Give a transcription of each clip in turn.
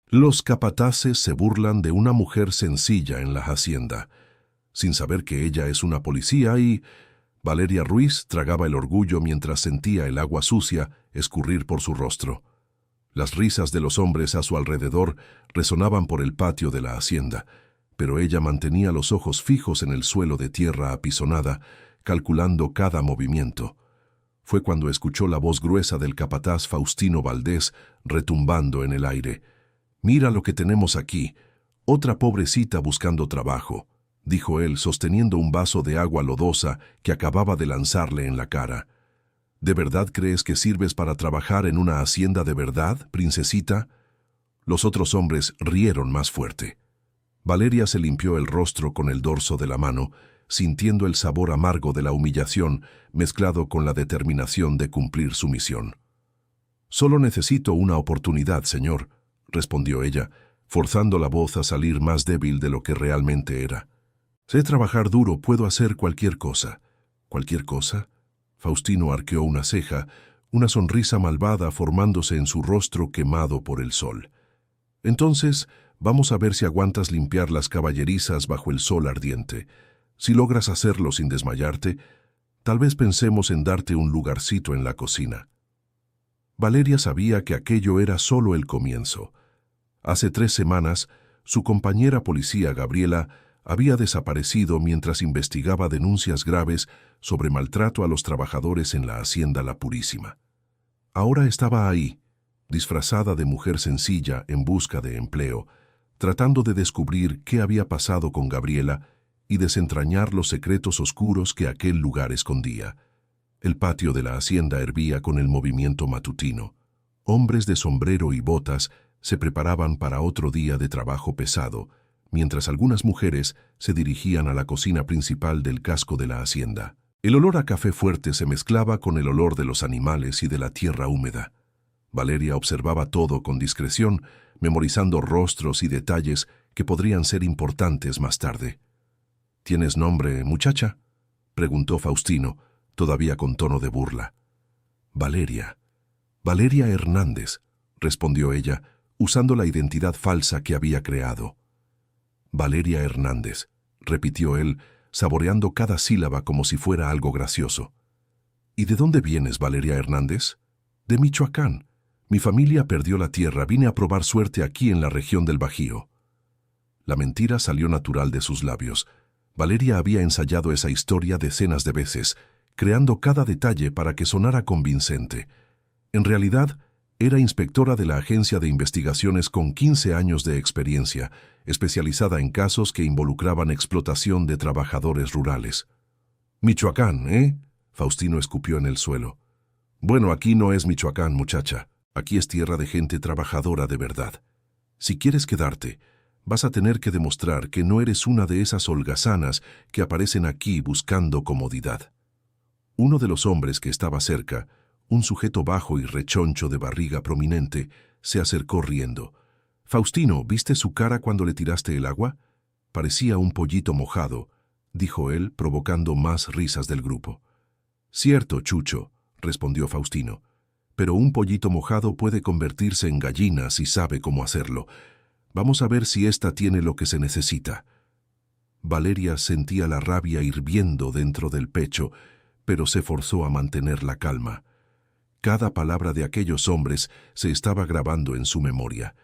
Los capataces se burlan de una mujer sencilla en la hacienda, sin saber que ella es una policía y... Valeria Ruiz tragaba el orgullo mientras sentía el agua sucia escurrir por su rostro. Las risas de los hombres a su alrededor resonaban por el patio de la hacienda, pero ella mantenía los ojos fijos en el suelo de tierra apisonada, calculando cada movimiento. Fue cuando escuchó la voz gruesa del capataz Faustino Valdés retumbando en el aire. «Mira lo que tenemos aquí, otra pobrecita buscando trabajo», dijo él sosteniendo un vaso de agua lodosa que acababa de lanzarle en la cara. «¿De verdad crees que sirves para trabajar en una hacienda de verdad, princesita?» Los otros hombres rieron más fuerte. Valeria se limpió el rostro con el dorso de la mano, sintiendo el sabor amargo de la humillación mezclado con la determinación de cumplir su misión. «Solo necesito una oportunidad, señor», respondió ella, forzando la voz a salir más débil de lo que realmente era. «Sé trabajar duro, puedo hacer cualquier cosa». «¿Cualquier cosa?» Faustino arqueó una ceja, una sonrisa malvada formándose en su rostro quemado por el sol. «Entonces, vamos a ver si aguantas limpiar las caballerizas bajo el sol ardiente. Si logras hacerlo sin desmayarte, tal vez pensemos en darte un lugarcito en la cocina». Valeria sabía que aquello era solo el comienzo. Hace 3 semanas, su compañera policía Gabriela había desaparecido mientras investigaba denuncias graves sobre maltrato a los trabajadores en la hacienda La Purísima. Ahora estaba ahí, disfrazada de mujer sencilla en busca de empleo, tratando de descubrir qué había pasado con Gabriela y desentrañar los secretos oscuros que aquel lugar escondía. El patio de la hacienda hervía con el movimiento matutino. Hombres de sombrero y botas se preparaban para otro día de trabajo pesado, mientras algunas mujeres se dirigían a la cocina principal del casco de la hacienda. El olor a café fuerte se mezclaba con el olor de los animales y de la tierra húmeda. Valeria observaba todo con discreción, memorizando rostros y detalles que podrían ser importantes más tarde. «¿Tienes nombre, muchacha?», preguntó Faustino, todavía con tono de burla. «Valeria. Valeria Hernández», respondió ella, usando la identidad falsa que había creado. «Valeria Hernández», repitió él, saboreando cada sílaba como si fuera algo gracioso. «¿Y de dónde vienes, Valeria Hernández?» «De Michoacán. Mi familia perdió la tierra, vine a probar suerte aquí en la región del Bajío». La mentira salió natural de sus labios. Valeria había ensayado esa historia decenas de veces, creando cada detalle para que sonara convincente. En realidad, era inspectora de la agencia de investigaciones con 15 años de experiencia, especializada en casos que involucraban explotación de trabajadores rurales. «Michoacán, ¿eh?», Faustino escupió en el suelo. «Bueno, aquí no es Michoacán, muchacha. Aquí es tierra de gente trabajadora de verdad. Si quieres quedarte, vas a tener que demostrar que no eres una de esas holgazanas que aparecen aquí buscando comodidad». Uno de los hombres que estaba cerca, un sujeto bajo y rechoncho de barriga prominente, se acercó riendo. «Faustino, ¿viste su cara cuando le tiraste el agua? Parecía un pollito mojado», dijo él, provocando más risas del grupo. «Cierto, Chucho», respondió Faustino, «pero un pollito mojado puede convertirse en gallina si sabe cómo hacerlo. Vamos a ver si esta tiene lo que se necesita». Valeria sentía la rabia hirviendo dentro del pecho, pero se forzó a mantener la calma. Cada palabra de aquellos hombres se estaba grabando en su memoria.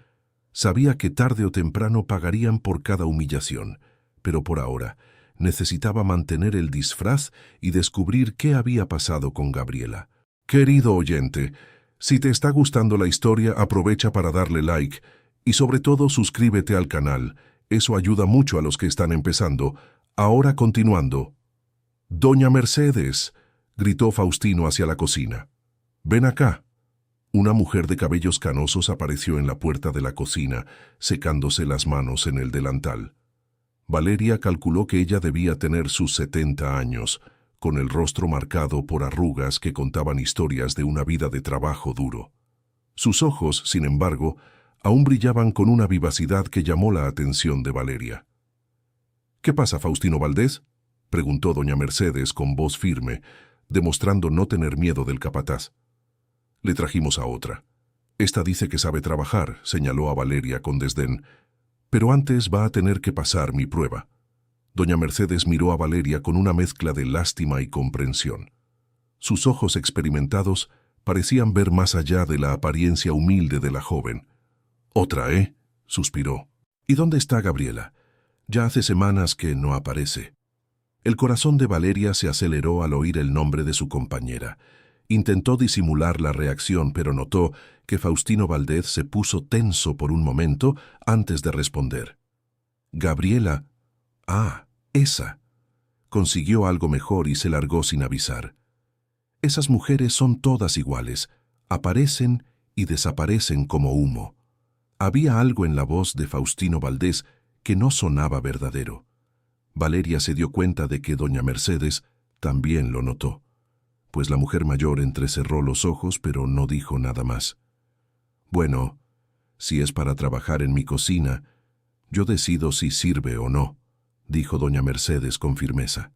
Sabía que tarde o temprano pagarían por cada humillación, pero por ahora necesitaba mantener el disfraz y descubrir qué había pasado con Gabriela. Querido oyente, si te está gustando la historia, aprovecha para darle like y sobre todo suscríbete al canal. Eso ayuda mucho a los que están empezando. Ahora continuando. «Doña Mercedes», gritó Faustino hacia la cocina. «Ven acá». Una mujer de cabellos canosos apareció en la puerta de la cocina, secándose las manos en el delantal. Valeria calculó que ella debía tener sus 70 años, con el rostro marcado por arrugas que contaban historias de una vida de trabajo duro. Sus ojos, sin embargo, aún brillaban con una vivacidad que llamó la atención de Valeria. «¿Qué pasa, Faustino Valdés?», preguntó doña Mercedes con voz firme, demostrando no tener miedo del capataz. «Le trajimos a otra. Esta dice que sabe trabajar, señaló a Valeria con desdén, pero antes va a tener que pasar mi prueba. Doña Mercedes miró a Valeria con una mezcla de lástima y comprensión. Sus ojos experimentados parecían ver más allá de la apariencia humilde de la joven. «Otra, ¿eh?», suspiró. «¿Y dónde está Gabriela? Ya hace semanas que no aparece». El corazón de Valeria se aceleró al oír el nombre de su compañera. Intentó disimular la reacción, pero notó que Faustino Valdez se puso tenso por un momento antes de responder. «Gabriela. Ah, esa». Consiguió algo mejor y se largó sin avisar. «Esas mujeres son todas iguales. Aparecen y desaparecen como humo». Había algo en la voz de Faustino Valdez que no sonaba verdadero. Valeria se dio cuenta de que doña Mercedes también lo notó, pues la mujer mayor entrecerró los ojos pero no dijo nada más. «Bueno, si es para trabajar en mi cocina, yo decido si sirve o no», dijo doña Mercedes con firmeza.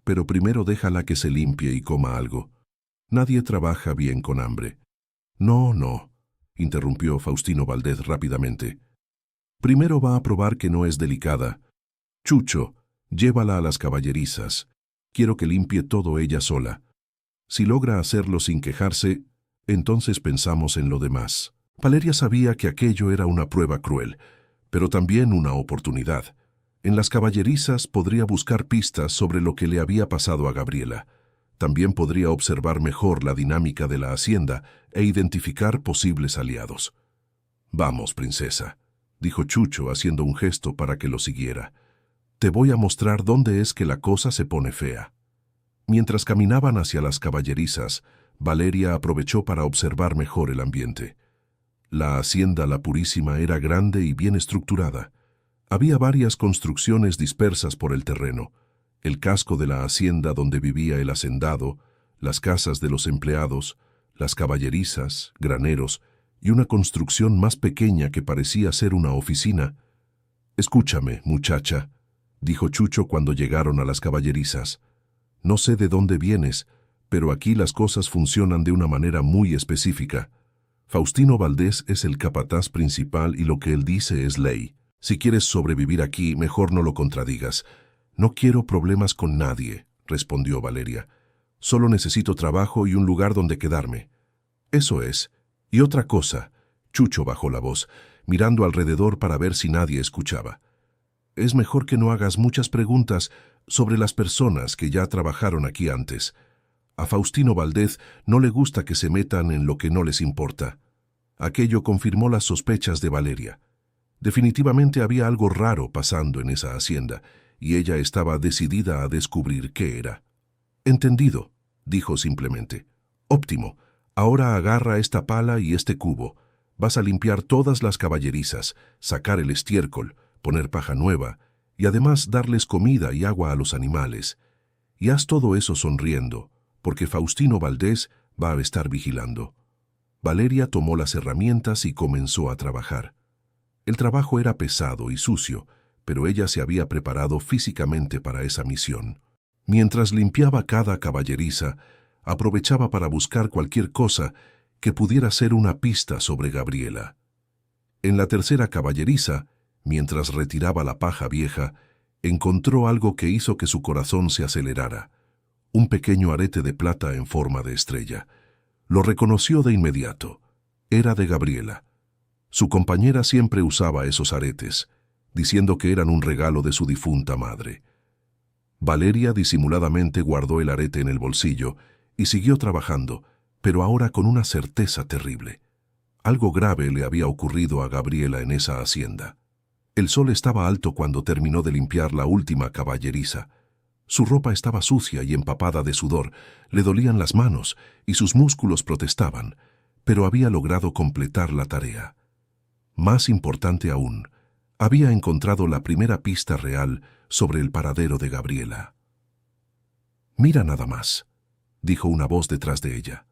«Pero primero déjala que se limpie y coma algo. Nadie trabaja bien con hambre». «No, no», interrumpió Faustino Valdez rápidamente. «Primero va a probar que no es delicada. Chucho, llévala a las caballerizas. Quiero que limpie todo ella sola. Si logra hacerlo sin quejarse, entonces pensamos en lo demás». Valeria sabía que aquello era una prueba cruel, pero también una oportunidad. En las caballerizas podría buscar pistas sobre lo que le había pasado a Gabriela. También podría observar mejor la dinámica de la hacienda e identificar posibles aliados. «Vamos, princesa», dijo Chucho haciendo un gesto para que lo siguiera. «Te voy a mostrar dónde es que la cosa se pone fea». Mientras caminaban hacia las caballerizas, Valeria aprovechó para observar mejor el ambiente. La hacienda La Purísima era grande y bien estructurada. Había varias construcciones dispersas por el terreno: el casco de la hacienda donde vivía el hacendado, las casas de los empleados, las caballerizas, graneros y una construcción más pequeña que parecía ser una oficina. «Escúchame, muchacha», dijo Chucho cuando llegaron a las caballerizas. «No sé de dónde vienes, pero aquí las cosas funcionan de una manera muy específica. Faustino Valdez es el capataz principal y lo que él dice es ley. Si quieres sobrevivir aquí, mejor no lo contradigas». «No quiero problemas con nadie», respondió Valeria. «Solo necesito trabajo y un lugar donde quedarme». «Eso es. Y otra cosa», Chucho bajó la voz, mirando alrededor para ver si nadie escuchaba. «Es mejor que no hagas muchas preguntas sobre las personas que ya trabajaron aquí antes. A Faustino Valdez no le gusta que se metan en lo que no les importa». Aquello confirmó las sospechas de Valeria. Definitivamente había algo raro pasando en esa hacienda, y ella estaba decidida a descubrir qué era. «Entendido», dijo simplemente. «Óptimo. Ahora agarra esta pala y este cubo. Vas a limpiar todas las caballerizas, sacar el estiércol, poner paja nueva, y además darles comida y agua a los animales. Y haz todo eso sonriendo, porque Faustino Valdez va a estar vigilando». Valeria tomó las herramientas y comenzó a trabajar. El trabajo era pesado y sucio, pero ella se había preparado físicamente para esa misión. Mientras limpiaba cada caballeriza, aprovechaba para buscar cualquier cosa que pudiera ser una pista sobre Gabriela. En la tercera caballeriza, mientras retiraba la paja vieja, encontró algo que hizo que su corazón se acelerara: un pequeño arete de plata en forma de estrella. Lo reconoció de inmediato. Era de Gabriela. Su compañera siempre usaba esos aretes, diciendo que eran un regalo de su difunta madre. Valeria disimuladamente guardó el arete en el bolsillo y siguió trabajando, pero ahora con una certeza terrible. Algo grave le había ocurrido a Gabriela en esa hacienda. El sol estaba alto cuando terminó de limpiar la última caballeriza. Su ropa estaba sucia y empapada de sudor, le dolían las manos y sus músculos protestaban, pero había logrado completar la tarea. Más importante aún, había encontrado la primera pista real sobre el paradero de Gabriela. «Mira nada más», dijo una voz detrás de ella.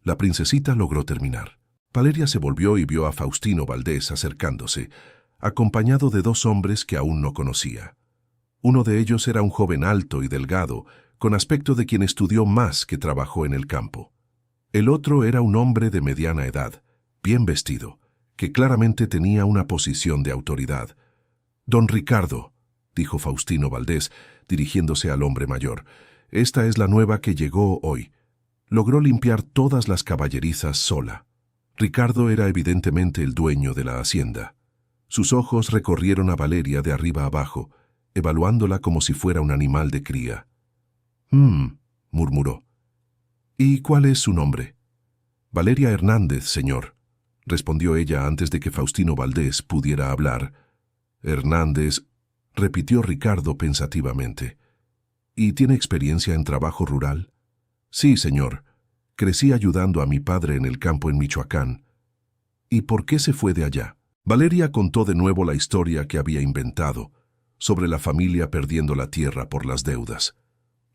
La princesita logró terminar. Valeria se volvió y vio a Faustino Valdez acercándose, acompañado de dos hombres que aún no conocía. Uno de ellos era un joven alto y delgado, con aspecto de quien estudió más que trabajó en el campo. El otro era un hombre de mediana edad, bien vestido, que claramente tenía una posición de autoridad. «Don Ricardo», dijo Faustino Valdés, dirigiéndose al hombre mayor, «esta es la nueva que llegó hoy. Logró limpiar todas las caballerizas sola». Ricardo era evidentemente el dueño de la hacienda. Sus ojos recorrieron a Valeria de arriba a abajo, evaluándola como si fuera un animal de cría. Murmuró. «¿Y cuál es su nombre?» «Valeria Hernández, señor», respondió ella antes de que Faustino Valdés pudiera hablar. «Hernández», repitió Ricardo pensativamente. «¿Y tiene experiencia en trabajo rural?» «Sí, señor. Crecí ayudando a mi padre en el campo en Michoacán». «¿Y por qué se fue de allá?» Valeria contó de nuevo la historia que había inventado, sobre la familia perdiendo la tierra por las deudas.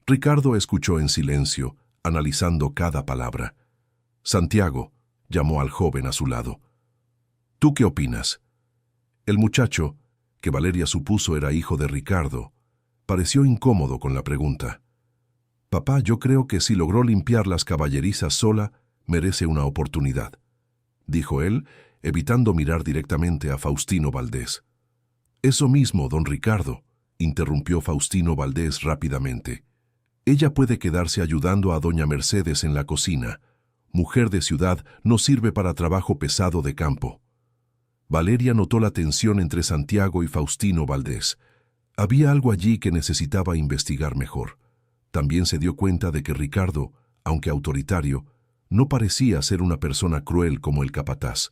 Ricardo escuchó en silencio, analizando cada palabra. «Santiago», llamó al joven a su lado. «¿Tú qué opinas?» El muchacho, que Valeria supuso era hijo de Ricardo, pareció incómodo con la pregunta. «Papá, yo creo que si logró limpiar las caballerizas sola, merece una oportunidad», dijo él, evitando mirar directamente a Faustino Valdés. «Eso mismo, don Ricardo», interrumpió Faustino Valdés rápidamente. «Ella puede quedarse ayudando a doña Mercedes en la cocina. Mujer de ciudad no sirve para trabajo pesado de campo». Valeria notó la tensión entre Santiago y Faustino Valdés. Había algo allí que necesitaba investigar mejor. También se dio cuenta de que Ricardo, aunque autoritario, no parecía ser una persona cruel como el capataz.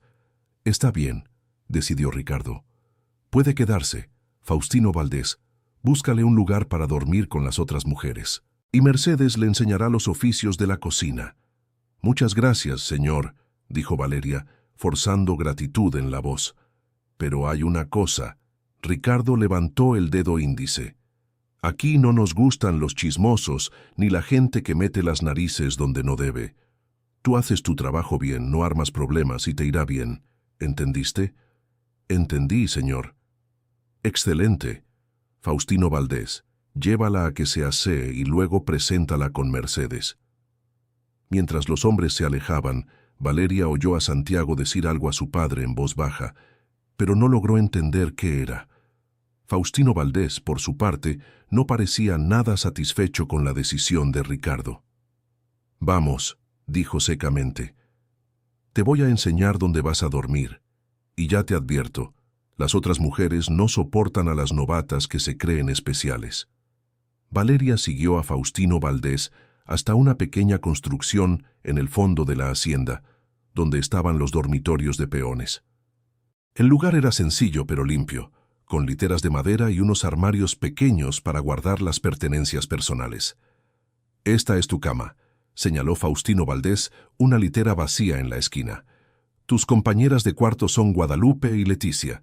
«Está bien», decidió Ricardo. «Puede quedarse, Faustino Valdés. Búscale un lugar para dormir con las otras mujeres. Y Mercedes le enseñará los oficios de la cocina». «Muchas gracias, señor», dijo Valeria, forzando gratitud en la voz. «Pero hay una cosa». Ricardo levantó el dedo índice. «Aquí no nos gustan los chismosos ni la gente que mete las narices donde no debe. Tú haces tu trabajo bien, no armas problemas y te irá bien. ¿Entendiste?» «Entendí, señor». «Excelente. Faustino Valdés, llévala a que se asee y luego preséntala con Mercedes». Mientras los hombres se alejaban, Valeria oyó a Santiago decir algo a su padre en voz baja, pero no logró entender qué era. Faustino Valdés, por su parte, no parecía nada satisfecho con la decisión de Ricardo. «Vamos», dijo secamente. «Te voy a enseñar dónde vas a dormir. Y ya te advierto, las otras mujeres no soportan a las novatas que se creen especiales». Valeria siguió a Faustino Valdés hasta una pequeña construcción en el fondo de la hacienda, donde estaban los dormitorios de peones. El lugar era sencillo pero limpio, con literas de madera y unos armarios pequeños para guardar las pertenencias personales. «Esta es tu cama», señaló Faustino Valdés, una litera vacía en la esquina. «Tus compañeras de cuarto son Guadalupe y Leticia.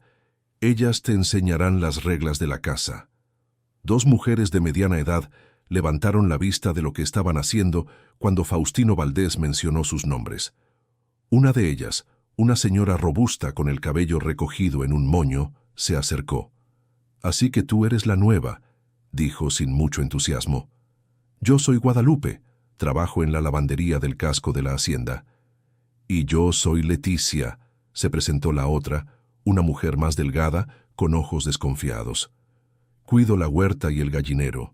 Ellas te enseñarán las reglas de la casa». Dos mujeres de mediana edad levantaron la vista de lo que estaban haciendo cuando Faustino Valdés mencionó sus nombres. Una de ellas, una señora robusta con el cabello recogido en un moño, se acercó. «Así que tú eres la nueva», dijo sin mucho entusiasmo. «Yo soy Guadalupe, trabajo en la lavandería del casco de la hacienda». «Y yo soy Leticia», se presentó la otra, una mujer más delgada, con ojos desconfiados. «Cuido la huerta y el gallinero».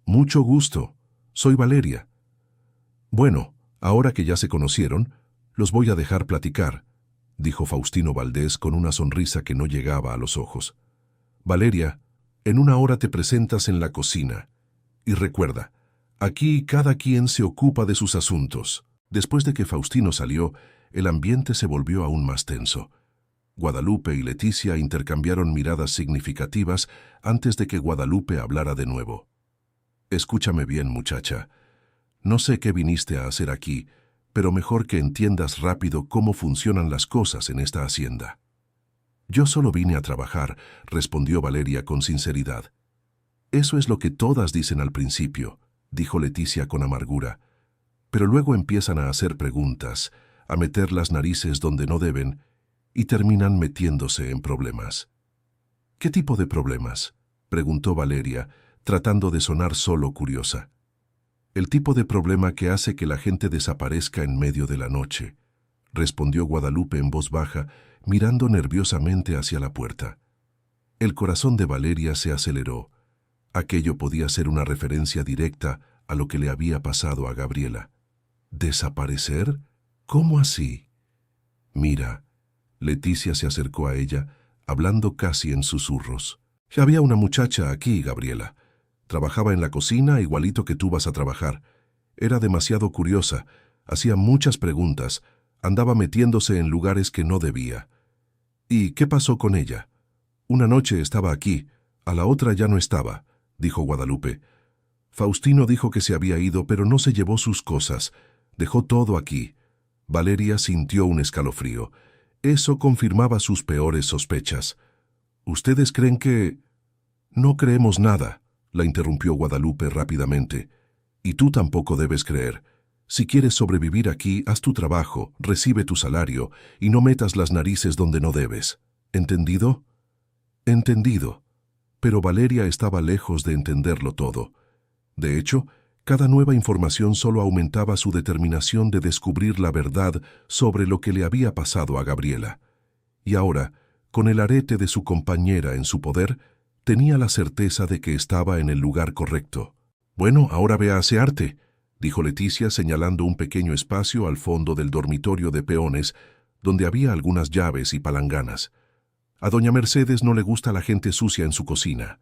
«Mucho gusto. Soy Valeria». «Bueno, ahora que ya se conocieron, los voy a dejar platicar», dijo Faustino Valdés con una sonrisa que no llegaba a los ojos. «Valeria, en una hora te presentas en la cocina. Y recuerda, aquí cada quien se ocupa de sus asuntos». Después de que Faustino salió, el ambiente se volvió aún más tenso. Guadalupe y Leticia intercambiaron miradas significativas antes de que Guadalupe hablara de nuevo. «Escúchame bien, muchacha. No sé qué viniste a hacer aquí, pero mejor que entiendas rápido cómo funcionan las cosas en esta hacienda». «Yo solo vine a trabajar», respondió Valeria con sinceridad. «Eso es lo que todas dicen al principio», dijo Leticia con amargura. «Pero luego empiezan a hacer preguntas, a meter las narices donde no deben, y terminan metiéndose en problemas». «¿Qué tipo de problemas?», preguntó Valeria, tratando de sonar solo curiosa. «El tipo de problema que hace que la gente desaparezca en medio de la noche», respondió Guadalupe en voz baja, mirando nerviosamente hacia la puerta. El corazón de Valeria se aceleró. Aquello podía ser una referencia directa a lo que le había pasado a Gabriela. ¿Desaparecer? ¿Cómo así? Mira, Leticia se acercó a ella, hablando casi en susurros. Había una muchacha aquí, Gabriela. Trabajaba en la cocina igualito que tú vas a trabajar. Era demasiado curiosa, hacía muchas preguntas, andaba metiéndose en lugares que no debía. ¿Y qué pasó con ella? Una noche estaba aquí, a la otra ya no estaba, dijo Guadalupe. Faustino dijo que se había ido, pero no se llevó sus cosas. Dejó todo aquí. Valeria sintió un escalofrío. Eso confirmaba sus peores sospechas. ¿Ustedes creen que...? No creemos nada, la interrumpió Guadalupe rápidamente. Y tú tampoco debes creer. Si quieres sobrevivir aquí, haz tu trabajo, recibe tu salario y no metas las narices donde no debes. ¿Entendido? Entendido. Pero Valeria estaba lejos de entenderlo todo. De hecho, cada nueva información solo aumentaba su determinación de descubrir la verdad sobre lo que le había pasado a Gabriela. Y ahora, con el arete de su compañera en su poder, tenía la certeza de que estaba en el lugar correcto. «Bueno, ahora ve a asearte», dijo Leticia señalando un pequeño espacio al fondo del dormitorio de peones, donde había algunas llaves y palanganas. A doña Mercedes no le gusta la gente sucia en su cocina.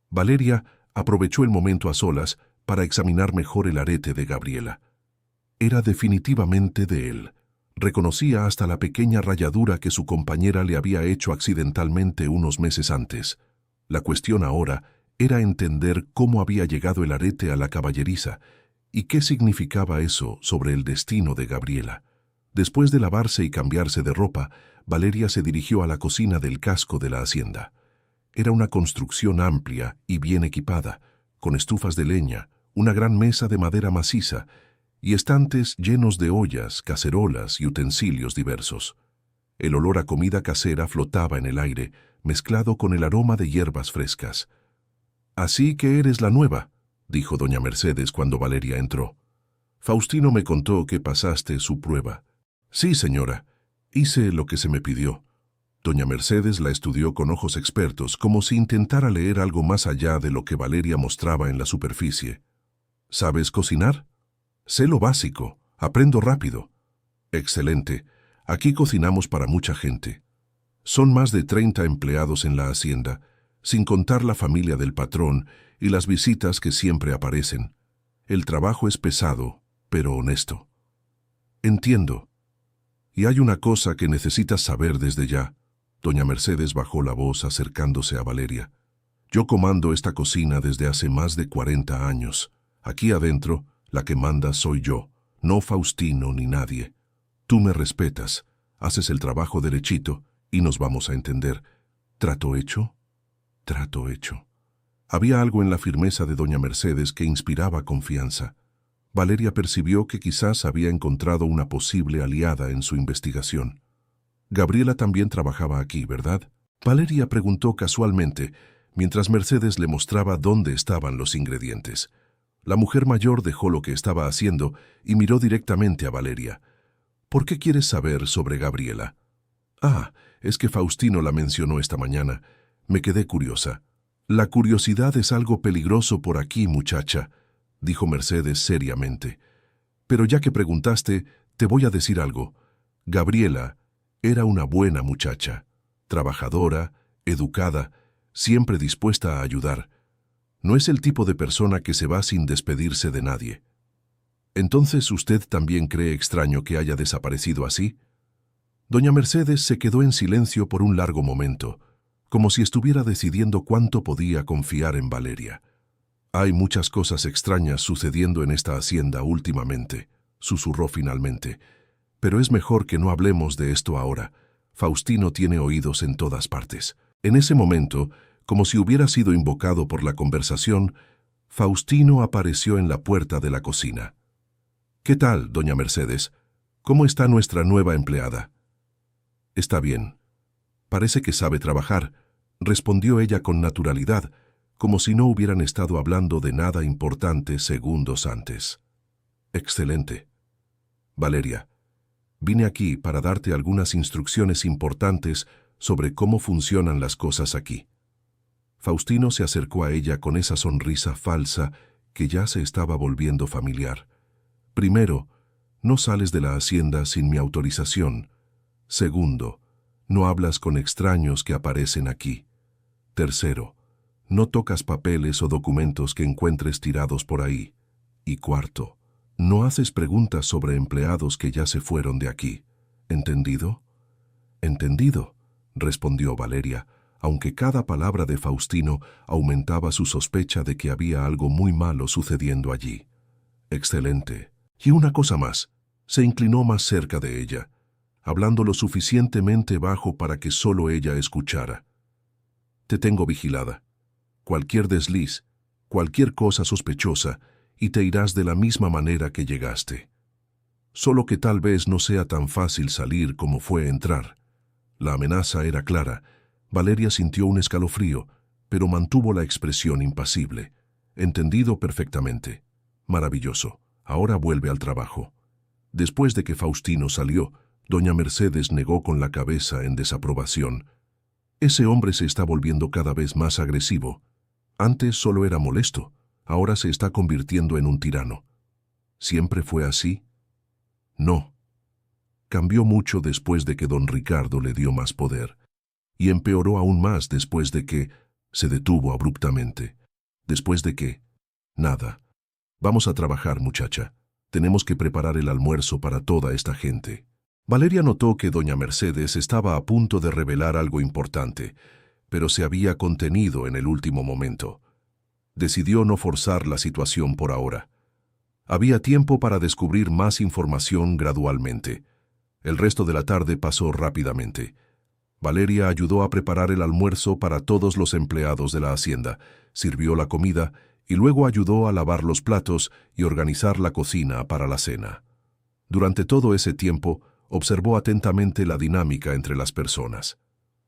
Valeria aprovechó el momento a solas para examinar mejor el arete de Gabriela. Era definitivamente de él. Reconocía hasta la pequeña rayadura que su compañera le había hecho accidentalmente unos meses antes. La cuestión ahora era entender cómo había llegado el arete a la caballeriza y qué significaba eso sobre el destino de Gabriela. Después de lavarse y cambiarse de ropa, Valeria se dirigió a la cocina del casco de la hacienda. Era una construcción amplia y bien equipada, con estufas de leña, una gran mesa de madera maciza y estantes llenos de ollas, cacerolas y utensilios diversos. El olor a comida casera flotaba en el aire, mezclado con el aroma de hierbas frescas. «Así que eres la nueva», dijo doña Mercedes cuando Valeria entró. «Faustino me contó que pasaste su prueba». «Sí, señora. Hice lo que se me pidió». Doña Mercedes la estudió con ojos expertos, como si intentara leer algo más allá de lo que Valeria mostraba en la superficie. «¿Sabes cocinar?» «Sé lo básico. Aprendo rápido». «Excelente. Aquí cocinamos para mucha gente. Son más de 30 empleados en la hacienda, sin contar la familia del patrón y las visitas que siempre aparecen. El trabajo es pesado, pero honesto». «Entiendo. Y hay una cosa que necesitas saber desde ya». Doña Mercedes bajó la voz acercándose a Valeria. «Yo comando esta cocina desde hace más de 40 años. Aquí adentro, la que manda soy yo, no Faustino ni nadie. Tú me respetas, haces el trabajo derechito y nos vamos a entender. ¿Trato hecho?» «Trato hecho». Había algo en la firmeza de doña Mercedes que inspiraba confianza. Valeria percibió que quizás había encontrado una posible aliada en su investigación. «Gabriela también trabajaba aquí, ¿verdad?», Valeria preguntó casualmente, mientras Mercedes le mostraba dónde estaban los ingredientes. La mujer mayor dejó lo que estaba haciendo y miró directamente a Valeria. «¿Por qué quieres saber sobre Gabriela?» «Ah, es que Faustino la mencionó esta mañana. Me quedé curiosa». «La curiosidad es algo peligroso por aquí, muchacha», dijo Mercedes seriamente. «Pero ya que preguntaste, te voy a decir algo. Gabriela era una buena muchacha, trabajadora, educada, siempre dispuesta a ayudar. No es el tipo de persona que se va sin despedirse de nadie». «¿Entonces usted también cree extraño que haya desaparecido así?» Doña Mercedes se quedó en silencio por un largo momento, como si estuviera decidiendo cuánto podía confiar en Valeria. «Hay muchas cosas extrañas sucediendo en esta hacienda últimamente», susurró finalmente. «Pero es mejor que no hablemos de esto ahora. Faustino tiene oídos en todas partes». En ese momento, como si hubiera sido invocado por la conversación, Faustino apareció en la puerta de la cocina. «¿Qué tal, doña Mercedes? ¿Cómo está nuestra nueva empleada?» «Está bien. Parece que sabe trabajar», respondió ella con naturalidad, como si no hubieran estado hablando de nada importante segundos antes. «Excelente. Valeria, Vine aquí para darte algunas instrucciones importantes sobre cómo funcionan las cosas aquí. Faustino se acercó a ella con esa sonrisa falsa que ya se estaba volviendo familiar. Primero, no sales de la hacienda sin mi autorización. Segundo, no hablas con extraños que aparecen aquí. Tercero, no tocas papeles o documentos que encuentres tirados por ahí. Y cuarto, no haces preguntas sobre empleados que ya se fueron de aquí. ¿Entendido? Entendido, respondió Valeria, aunque cada palabra de Faustino aumentaba su sospecha de que había algo muy malo sucediendo allí. Excelente. Y una cosa más, se inclinó más cerca de ella, hablando lo suficientemente bajo para que solo ella escuchara. Te tengo vigilada. Cualquier desliz, cualquier cosa sospechosa, y te irás de la misma manera que llegaste. Solo que tal vez no sea tan fácil salir como fue entrar. La amenaza era clara. Valeria sintió un escalofrío, pero mantuvo la expresión impasible. Entendido perfectamente. Maravilloso. Ahora vuelve al trabajo. Después de que Faustino salió, doña Mercedes negó con la cabeza en desaprobación. Ese hombre se está volviendo cada vez más agresivo. Antes solo era molesto, ahora se está convirtiendo en un tirano. ¿Siempre fue así? No. Cambió mucho después de que don Ricardo le dio más poder. Y empeoró aún más después de que se detuvo abruptamente. Después de que... Nada. Vamos a trabajar, muchacha. Tenemos que preparar el almuerzo para toda esta gente. Valeria notó que doña Mercedes estaba a punto de revelar algo importante, pero se había contenido en el último momento. Decidió no forzar la situación por ahora. Había tiempo para descubrir más información gradualmente. El resto de la tarde pasó rápidamente. Valeria ayudó a preparar el almuerzo para todos los empleados de la hacienda, sirvió la comida y luego ayudó a lavar los platos y organizar la cocina para la cena. Durante todo ese tiempo, observó atentamente la dinámica entre las personas.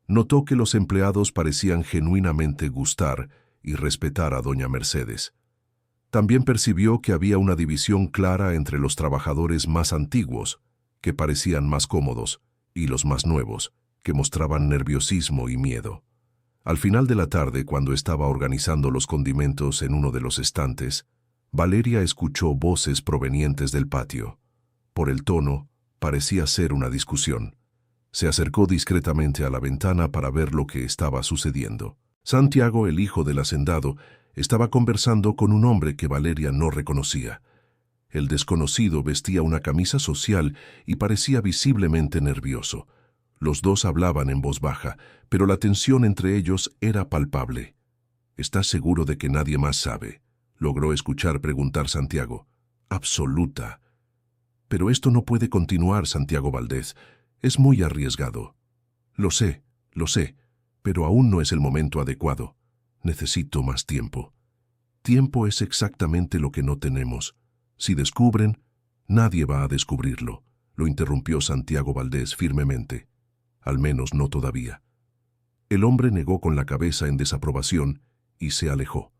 Notó que los empleados parecían genuinamente gustar y respetar a doña Mercedes. También percibió que había una división clara entre los trabajadores más antiguos, que parecían más cómodos, y los más nuevos, que mostraban nerviosismo y miedo. Al final de la tarde, cuando estaba organizando los condimentos en uno de los estantes, Valeria escuchó voces provenientes del patio. Por el tono, parecía ser una discusión. Se acercó discretamente a la ventana para ver lo que estaba sucediendo. Santiago, el hijo del hacendado, estaba conversando con un hombre que Valeria no reconocía. El desconocido vestía una camisa social y parecía visiblemente nervioso. Los dos hablaban en voz baja, pero la tensión entre ellos era palpable. ¿Estás seguro de que nadie más sabe?, logró escuchar preguntar Santiago. Absoluta. Pero esto no puede continuar, Santiago Valdés. Es muy arriesgado. Lo sé, pero aún no es el momento adecuado. Necesito más tiempo. Tiempo es exactamente lo que no tenemos. Si descubren, nadie va a descubrirlo, lo interrumpió Santiago Valdés firmemente. Al menos no todavía. El hombre negó con la cabeza en desaprobación y se alejó.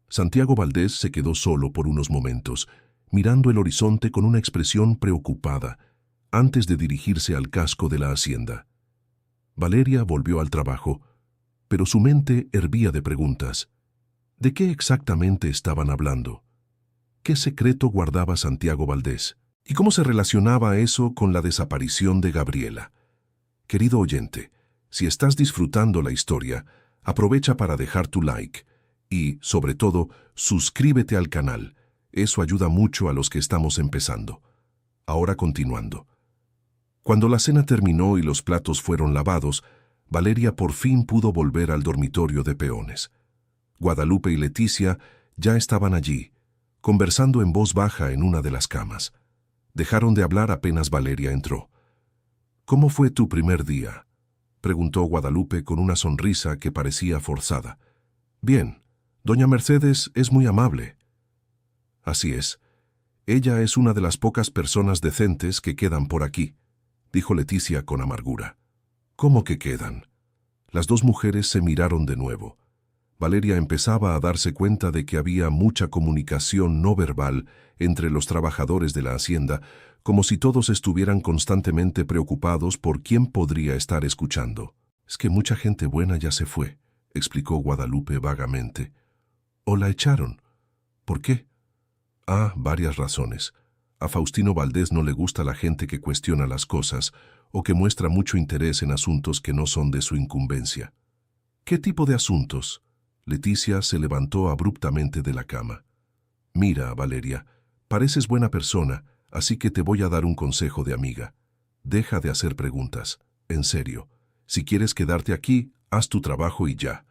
Santiago Valdés se quedó solo por unos momentos, mirando el horizonte con una expresión preocupada, antes de dirigirse al casco de la hacienda. Valeria volvió al trabajo, pero su mente hervía de preguntas. ¿De qué exactamente estaban hablando? ¿Qué secreto guardaba Santiago Valdés? ¿Y cómo se relacionaba eso con la desaparición de Gabriela? Querido oyente, si estás disfrutando la historia, aprovecha para dejar tu like y, sobre todo, suscríbete al canal. Eso ayuda mucho a los que estamos empezando. Ahora continuando. Cuando la cena terminó y los platos fueron lavados, Valeria por fin pudo volver al dormitorio de peones. Guadalupe y Leticia ya estaban allí, conversando en voz baja en una de las camas. Dejaron de hablar apenas Valeria entró. ¿Cómo fue tu primer día?, preguntó Guadalupe con una sonrisa que parecía forzada. Bien, doña Mercedes es muy amable. Así es. Ella es una de las pocas personas decentes que quedan por aquí, dijo Leticia con amargura. ¿Cómo que quedan? Las dos mujeres se miraron de nuevo. Valeria empezaba a darse cuenta de que había mucha comunicación no verbal entre los trabajadores de la hacienda, como si todos estuvieran constantemente preocupados por quién podría estar escuchando. «Es que mucha gente buena ya se fue», explicó Guadalupe vagamente. «¿O la echaron? ¿Por qué?» «Ah, varias razones. A Faustino Valdés no le gusta la gente que cuestiona las cosas o que muestra mucho interés en asuntos que no son de su incumbencia». «¿Qué tipo de asuntos?» Leticia se levantó abruptamente de la cama. «Mira, Valeria, pareces buena persona, así que te voy a dar un consejo de amiga. Deja de hacer preguntas. En serio. Si quieres quedarte aquí, haz tu trabajo y ya.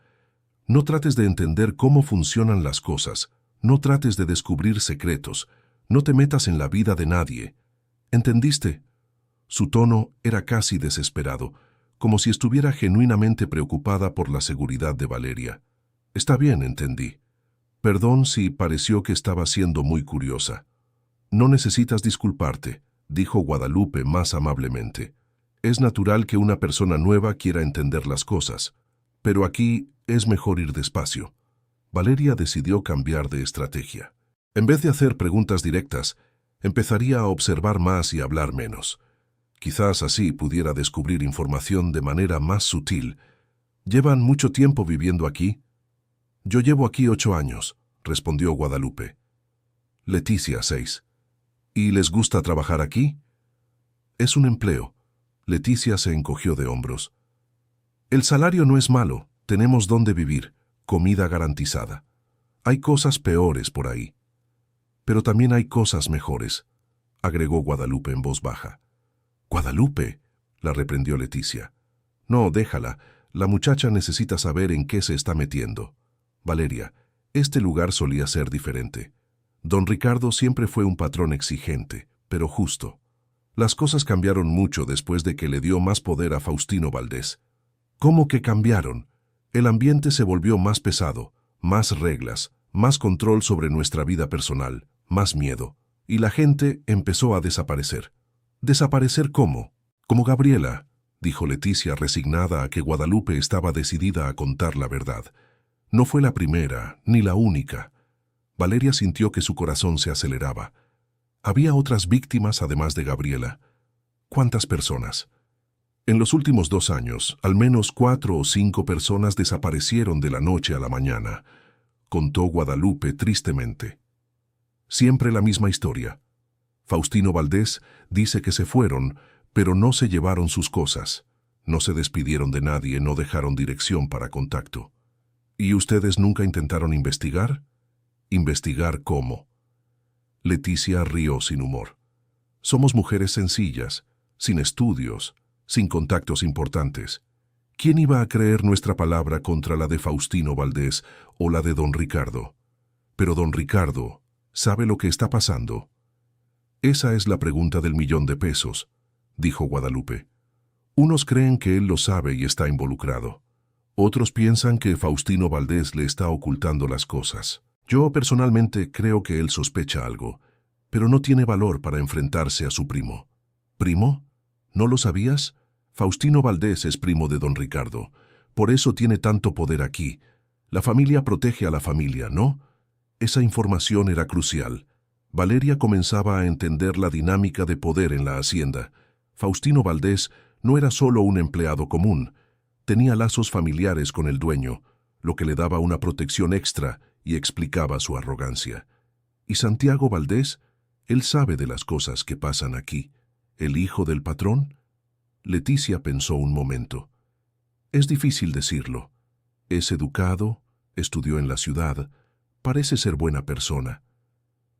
No trates de entender cómo funcionan las cosas. No trates de descubrir secretos. No te metas en la vida de nadie. ¿Entendiste?» Su tono era casi desesperado, como si estuviera genuinamente preocupada por la seguridad de Valeria. «Está bien, entendí. Perdón si pareció que estaba siendo muy curiosa». «No necesitas disculparte», dijo Guadalupe más amablemente. «Es natural que una persona nueva quiera entender las cosas, pero aquí es mejor ir despacio». Valeria decidió cambiar de estrategia. En vez de hacer preguntas directas, empezaría a observar más y hablar menos. Quizás así pudiera descubrir información de manera más sutil. «¿Llevan mucho tiempo viviendo aquí?» «Yo llevo aquí 8 años», respondió Guadalupe. «Leticia, 6. ¿Y les gusta trabajar aquí?» «Es un empleo». Leticia se encogió de hombros. «El salario no es malo, tenemos dónde vivir, comida garantizada. Hay cosas peores por ahí. Pero también hay cosas mejores», agregó Guadalupe en voz baja. «Guadalupe», la reprendió Leticia. «No, déjala, la muchacha necesita saber en qué se está metiendo. Valeria, este lugar solía ser diferente. Don Ricardo siempre fue un patrón exigente, pero justo. Las cosas cambiaron mucho después de que le dio más poder a Faustino Valdés». «¿Cómo que cambiaron? El ambiente se volvió más pesado, más reglas, más control sobre nuestra vida personal, más miedo, y la gente empezó a desaparecer». «¿Desaparecer cómo?» «Como Gabriela», dijo Leticia resignada a que Guadalupe estaba decidida a contar la verdad. «No fue la primera, ni la única». Valeria sintió que su corazón se aceleraba. Había otras víctimas además de Gabriela. ¿Cuántas personas? En los últimos 2 años, al menos 4 o 5 personas desaparecieron de la noche a la mañana, contó Guadalupe tristemente. Siempre la misma historia. Faustino Valdés dice que se fueron, pero no se llevaron sus cosas. No se despidieron de nadie, no dejaron dirección para contacto. ¿Y ustedes nunca intentaron investigar? ¿Investigar cómo? Leticia rió sin humor. Somos mujeres sencillas, sin estudios, sin contactos importantes. ¿Quién iba a creer nuestra palabra contra la de Faustino Valdés o la de don Ricardo? Pero don Ricardo, ¿sabe lo que está pasando? Esa es la pregunta del $1.000.000, dijo Guadalupe. Unos creen que él lo sabe y está involucrado. Otros piensan que Faustino Valdés le está ocultando las cosas. Yo personalmente creo que él sospecha algo, pero no tiene valor para enfrentarse a su primo. ¿Primo? ¿No lo sabías? Faustino Valdés es primo de don Ricardo. Por eso tiene tanto poder aquí. La familia protege a la familia, ¿no? Esa información era crucial. Valeria comenzaba a entender la dinámica de poder en la hacienda. Faustino Valdés no era solo un empleado común. Tenía lazos familiares con el dueño, lo que le daba una protección extra y explicaba su arrogancia. ¿Y Santiago Valdés? Él sabe de las cosas que pasan aquí. ¿El hijo del patrón? Leticia pensó un momento. Es difícil decirlo. Es educado, estudió en la ciudad, parece ser buena persona.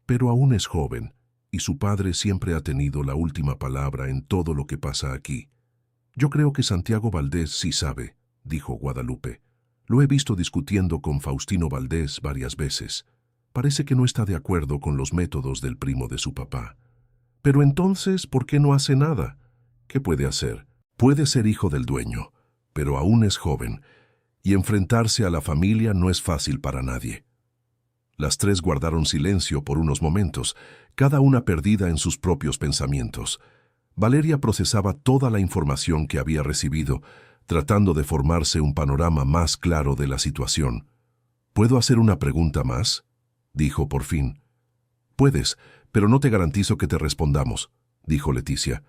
Pero aún es joven, y su padre siempre ha tenido la última palabra en todo lo que pasa aquí. Yo creo que Santiago Valdés sí sabe, dijo Guadalupe. Lo he visto discutiendo con Faustino Valdés varias veces. Parece que no está de acuerdo con los métodos del primo de su papá. Pero entonces, ¿por qué no hace nada? ¿Qué puede hacer? Puede ser hijo del dueño, pero aún es joven, y enfrentarse a la familia no es fácil para nadie. Las tres guardaron silencio por unos momentos, cada una perdida en sus propios pensamientos. Valeria procesaba toda la información que había recibido, tratando de formarse un panorama más claro de la situación. ¿Puedo hacer una pregunta más?, dijo por fin. Puedes, pero no te garantizo que te respondamos. dijo Leticia.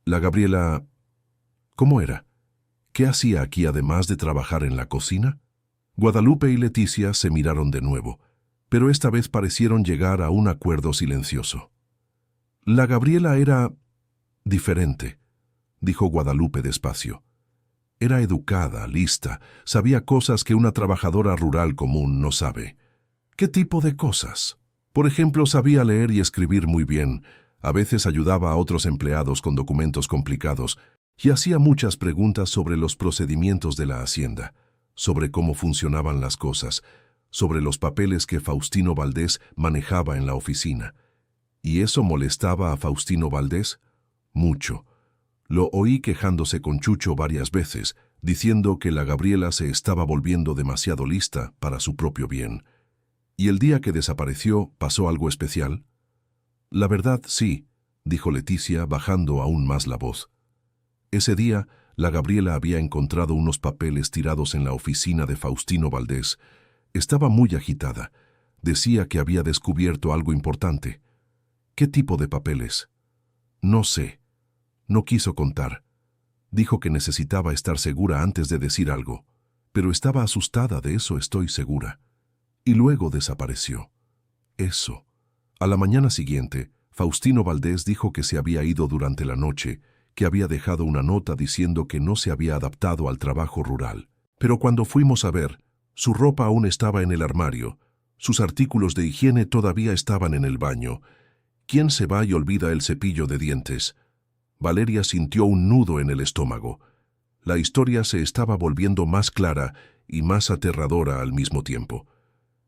La Gabriela... ¿Cómo era? ¿Qué hacía aquí además de trabajar en la cocina? Guadalupe y Leticia se miraron de nuevo, pero esta vez parecieron llegar a un acuerdo silencioso. La Gabriela era diferente, dijo Guadalupe despacio. Era educada, lista, sabía cosas que una trabajadora rural común no sabe. ¿Qué tipo de cosas? Por ejemplo, sabía leer y escribir muy bien, a veces ayudaba a otros empleados con documentos complicados y hacía muchas preguntas sobre los procedimientos de la hacienda, sobre cómo funcionaban las cosas, sobre los papeles que Faustino Valdés manejaba en la oficina. ¿Y eso molestaba a Faustino Valdés? Mucho. Lo oí quejándose con Chucho varias veces, diciendo que la Gabriela se estaba volviendo demasiado lista para su propio bien. ¿Y el día que desapareció pasó algo especial? La verdad, sí, dijo Leticia, bajando aún más la voz. Ese día, la Gabriela había encontrado unos papeles tirados en la oficina de Faustino Valdés. Estaba muy agitada. Decía que había descubierto algo importante. ¿Qué tipo de papeles? No sé. No quiso contar. Dijo que necesitaba estar segura antes de decir algo, pero estaba asustada, de eso estoy segura. Y luego desapareció. Eso. A la mañana siguiente, Faustino Valdés dijo que se había ido durante la noche, que había dejado una nota diciendo que no se había adaptado al trabajo rural. Pero cuando fuimos a ver, su ropa aún estaba en el armario, sus artículos de higiene todavía estaban en el baño. ¿Quién se va y olvida el cepillo de dientes? Valeria sintió un nudo en el estómago. La historia se estaba volviendo más clara y más aterradora al mismo tiempo.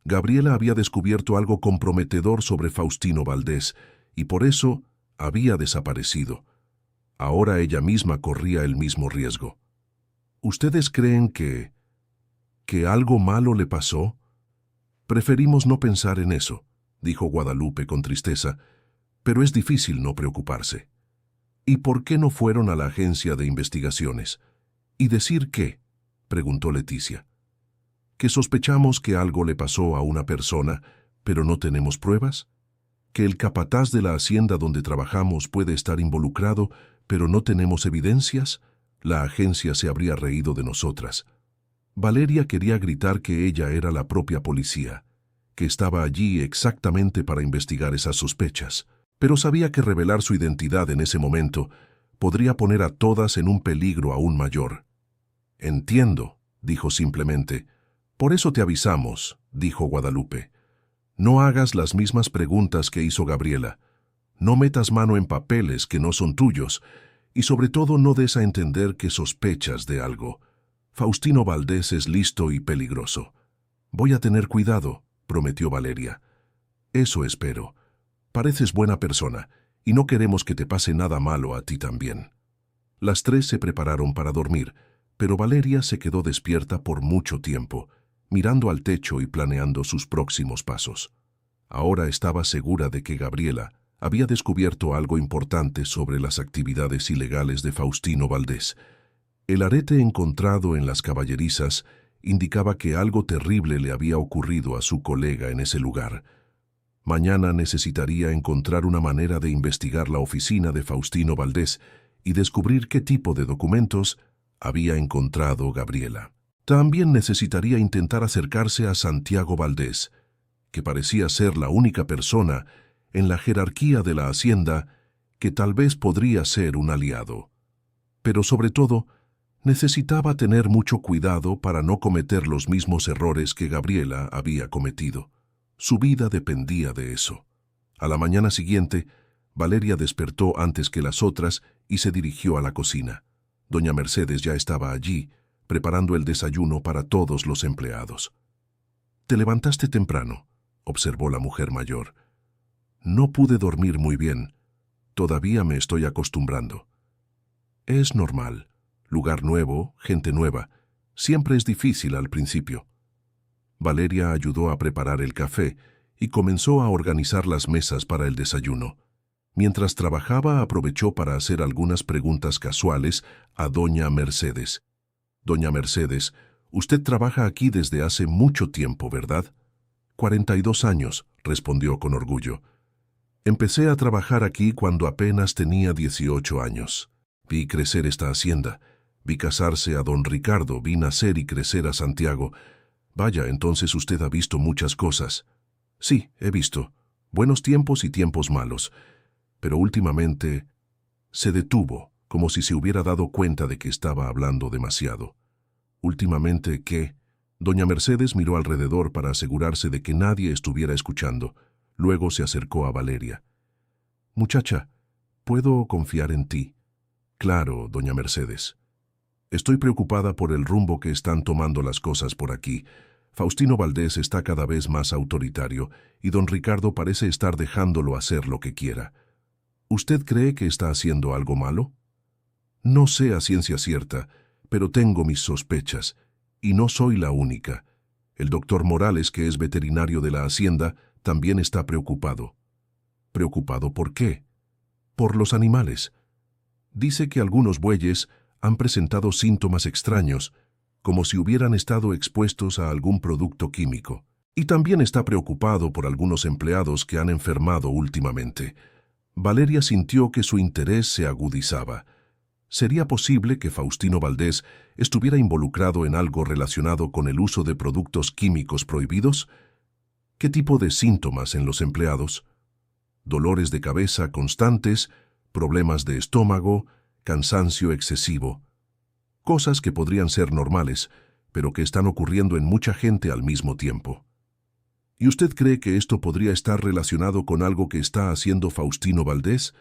Gabriela había descubierto algo comprometedor sobre Faustino Valdés y por eso había desaparecido. Ahora ella misma corría el mismo riesgo. ¿Ustedes creen que algo malo le pasó? Preferimos no pensar en eso, dijo Guadalupe con tristeza, pero es difícil no preocuparse. ¿Y por qué no fueron a la agencia de investigaciones? ¿Y decir qué? Preguntó Leticia. ¿Que sospechamos que algo le pasó a una persona, pero no tenemos pruebas? ¿Que el capataz de la hacienda donde trabajamos puede estar involucrado, pero no tenemos evidencias? La agencia se habría reído de nosotras. Valeria quería gritar que ella era la propia policía, que estaba allí exactamente para investigar esas sospechas, pero sabía que revelar su identidad en ese momento podría poner a todas en un peligro aún mayor. Entiendo, dijo simplemente. Por eso te avisamos, dijo Guadalupe. No hagas las mismas preguntas que hizo Gabriela. No metas mano en papeles que no son tuyos y sobre todo no des a entender que sospechas de algo. Faustino Valdés es listo y peligroso. Voy a tener cuidado, prometió Valeria. Eso espero. Pareces buena persona y no queremos que te pase nada malo a ti también. Las tres se prepararon para dormir, pero Valeria se quedó despierta por mucho tiempo, mirando al techo y planeando sus próximos pasos. Ahora estaba segura de que Gabriela había descubierto algo importante sobre las actividades ilegales de Faustino Valdés. El arete encontrado en las caballerizas indicaba que algo terrible le había ocurrido a su colega en ese lugar. Mañana necesitaría encontrar una manera de investigar la oficina de Faustino Valdés y descubrir qué tipo de documentos había encontrado Gabriela. También necesitaría intentar acercarse a Santiago Valdés, que parecía ser la única persona en la jerarquía de la hacienda que tal vez podría ser un aliado. Pero sobre todo, necesitaba tener mucho cuidado para no cometer los mismos errores que Gabriela había cometido. Su vida dependía de eso. A la mañana siguiente, Valeria despertó antes que las otras y se dirigió a la cocina. Doña Mercedes ya estaba allí, preparando el desayuno para todos los empleados. «¿Te levantaste temprano?», observó la mujer mayor. «No pude dormir muy bien. Todavía me estoy acostumbrando». «Es normal. Lugar nuevo, gente nueva. Siempre es difícil al principio». Valeria ayudó a preparar el café y comenzó a organizar las mesas para el desayuno. Mientras trabajaba, aprovechó para hacer algunas preguntas casuales a doña Mercedes. «Doña Mercedes, usted trabaja aquí desde hace mucho tiempo, ¿verdad?» 42 años, respondió con orgullo. Empecé a trabajar aquí cuando apenas tenía 18 años. Vi crecer esta hacienda. Vi casarse a don Ricardo, vi nacer y crecer a Santiago. Vaya, entonces usted ha visto muchas cosas. Sí, he visto. Buenos tiempos y tiempos malos. Pero últimamente se detuvo, como si se hubiera dado cuenta de que estaba hablando demasiado. ¿Últimamente qué? Doña Mercedes miró alrededor para asegurarse de que nadie estuviera escuchando. Luego se acercó a Valeria. Muchacha, ¿puedo confiar en ti? Claro, doña Mercedes. Estoy preocupada por el rumbo que están tomando las cosas por aquí. Faustino Valdés está cada vez más autoritario y don Ricardo parece estar dejándolo hacer lo que quiera. ¿Usted cree que está haciendo algo malo? No sé a ciencia cierta, pero tengo mis sospechas, y no soy la única. El doctor Morales, que es veterinario de la hacienda, también está preocupado. ¿Preocupado por qué? Por los animales. Dice que algunos bueyes han presentado síntomas extraños, como si hubieran estado expuestos a algún producto químico. Y también está preocupado por algunos empleados que han enfermado últimamente. Valeria sintió que su interés se agudizaba. ¿Sería posible que Faustino Valdés estuviera involucrado en algo relacionado con el uso de productos químicos prohibidos? ¿Qué tipo de síntomas en los empleados? Dolores de cabeza constantes, problemas de estómago, cansancio excesivo. Cosas que podrían ser normales, pero que están ocurriendo en mucha gente al mismo tiempo. ¿Y usted cree que esto podría estar relacionado con algo que está haciendo Faustino Valdés?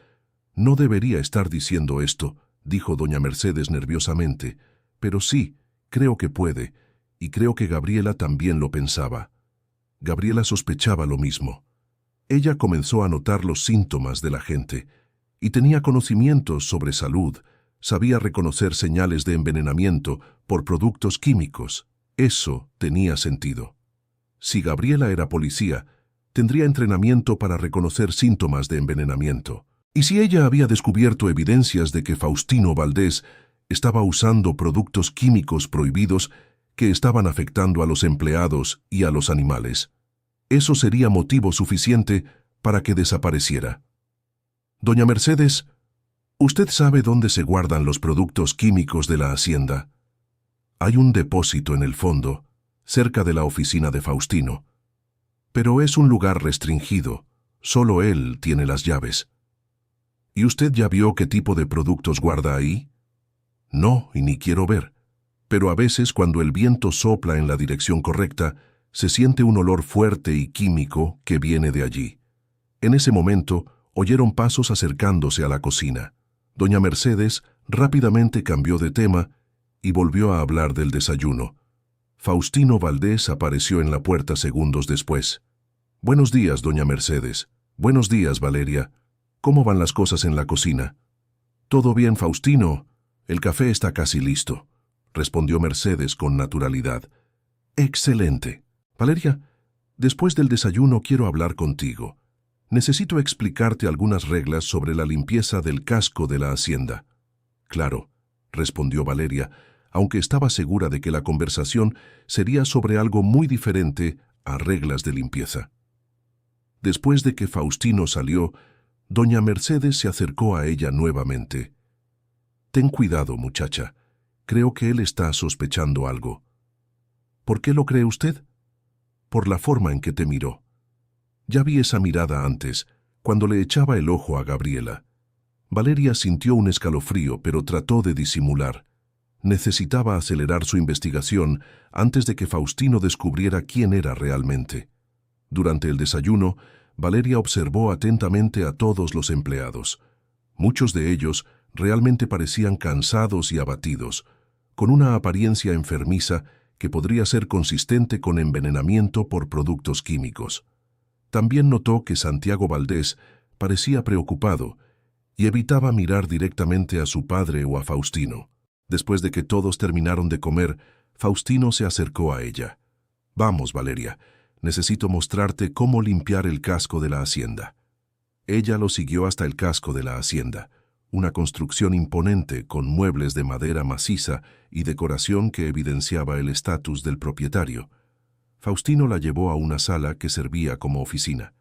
No debería estar diciendo esto, dijo doña Mercedes nerviosamente, pero sí, creo que puede, y creo que Gabriela también lo pensaba. Gabriela sospechaba lo mismo. Ella comenzó a notar los síntomas de la gente, y tenía conocimientos sobre salud, sabía reconocer señales de envenenamiento por productos químicos. Eso tenía sentido. Si Gabriela era policía, tendría entrenamiento para reconocer síntomas de envenenamiento. Y si ella había descubierto evidencias de que Faustino Valdés estaba usando productos químicos prohibidos que estaban afectando a los empleados y a los animales, eso sería motivo suficiente para que desapareciera. Doña Mercedes, ¿usted sabe dónde se guardan los productos químicos de la hacienda? Hay un depósito en el fondo, cerca de la oficina de Faustino. Pero es un lugar restringido, solo él tiene las llaves. ¿Y usted ya vio qué tipo de productos guarda ahí? No, y ni quiero ver. Pero a veces cuando el viento sopla en la dirección correcta, se siente un olor fuerte y químico que viene de allí. En ese momento, oyeron pasos acercándose a la cocina. Doña Mercedes rápidamente cambió de tema y volvió a hablar del desayuno. Faustino Valdés apareció en la puerta segundos después. Buenos días, doña Mercedes. Buenos días, Valeria. ¿Cómo van las cosas en la cocina? Todo bien, Faustino. El café está casi listo, respondió Mercedes con naturalidad. Excelente. Valeria, después del desayuno quiero hablar contigo. Necesito explicarte algunas reglas sobre la limpieza del casco de la hacienda. Claro, respondió Valeria, aunque estaba segura de que la conversación sería sobre algo muy diferente a reglas de limpieza. Después de que Faustino salió, doña Mercedes se acercó a ella nuevamente. Ten cuidado, muchacha. Creo que él está sospechando algo. ¿Por qué lo cree usted? Por la forma en que te miró. Ya vi esa mirada antes, cuando le echaba el ojo a Gabriela. Valeria sintió un escalofrío, pero trató de disimular. Necesitaba acelerar su investigación antes de que Faustino descubriera quién era realmente. Durante el desayuno, Valeria observó atentamente a todos los empleados. Muchos de ellos realmente parecían cansados y abatidos, con una apariencia enfermiza que podría ser consistente con envenenamiento por productos químicos. También notó que Santiago Valdés parecía preocupado y evitaba mirar directamente a su padre o a Faustino. Después de que todos terminaron de comer, Faustino se acercó a ella. Vamos, Valeria, necesito mostrarte cómo limpiar el casco de la hacienda. Ella lo siguió hasta el casco de la hacienda, una construcción imponente con muebles de madera maciza y decoración que evidenciaba el estatus del propietario. Faustino la llevó a una sala que servía como oficina.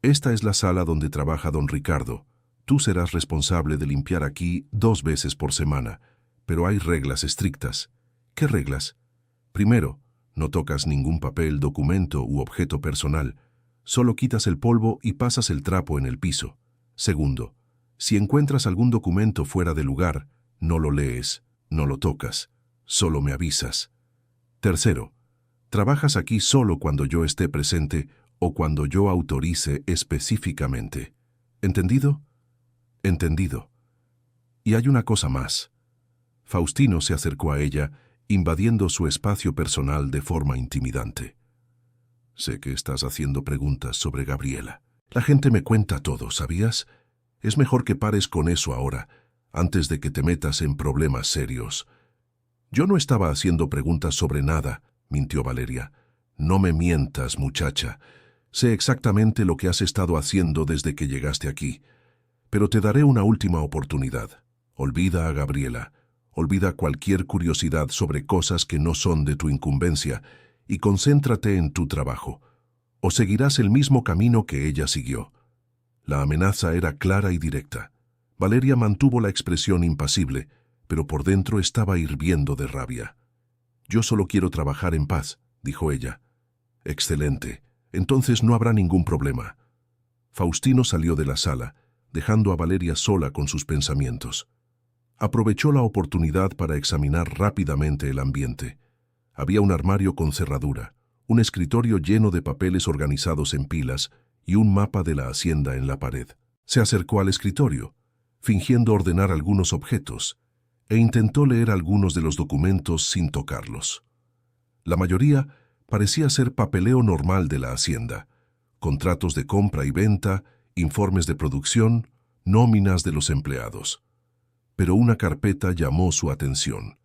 Esta es la sala donde trabaja don Ricardo. Tú serás responsable de limpiar aquí 2 veces por semana, pero hay reglas estrictas. ¿Qué reglas? Primero, no tocas ningún papel, documento u objeto personal. Solo quitas el polvo y pasas el trapo en el piso. Segundo, si encuentras algún documento fuera de lugar, no lo lees, no lo tocas, solo me avisas. Tercero, trabajas aquí solo cuando yo esté presente o cuando yo autorice específicamente. ¿Entendido? Entendido. Y hay una cosa más. Faustino se acercó a ella, invadiendo su espacio personal de forma intimidante. Sé que estás haciendo preguntas sobre Gabriela. La gente me cuenta todo, ¿sabías? Es mejor que pares con eso ahora, antes de que te metas en problemas serios. Yo no estaba haciendo preguntas sobre nada, mintió Valeria. No me mientas, muchacha. Sé exactamente lo que has estado haciendo desde que llegaste aquí. Pero te daré una última oportunidad. Olvida a Gabriela. Olvida cualquier curiosidad sobre cosas que no son de tu incumbencia y concéntrate en tu trabajo. O seguirás el mismo camino que ella siguió. La amenaza era clara y directa. Valeria mantuvo la expresión impasible, pero por dentro estaba hirviendo de rabia. Yo solo quiero trabajar en paz, dijo ella. Excelente. Entonces no habrá ningún problema. Faustino salió de la sala, dejando a Valeria sola con sus pensamientos. Aprovechó la oportunidad para examinar rápidamente el ambiente. Había un armario con cerradura, un escritorio lleno de papeles organizados en pilas y un mapa de la hacienda en la pared. Se acercó al escritorio, fingiendo ordenar algunos objetos, e intentó leer algunos de los documentos sin tocarlos. La mayoría parecía ser papeleo normal de la hacienda, contratos de compra y venta, informes de producción, nóminas de los empleados. Pero una carpeta llamó su atención.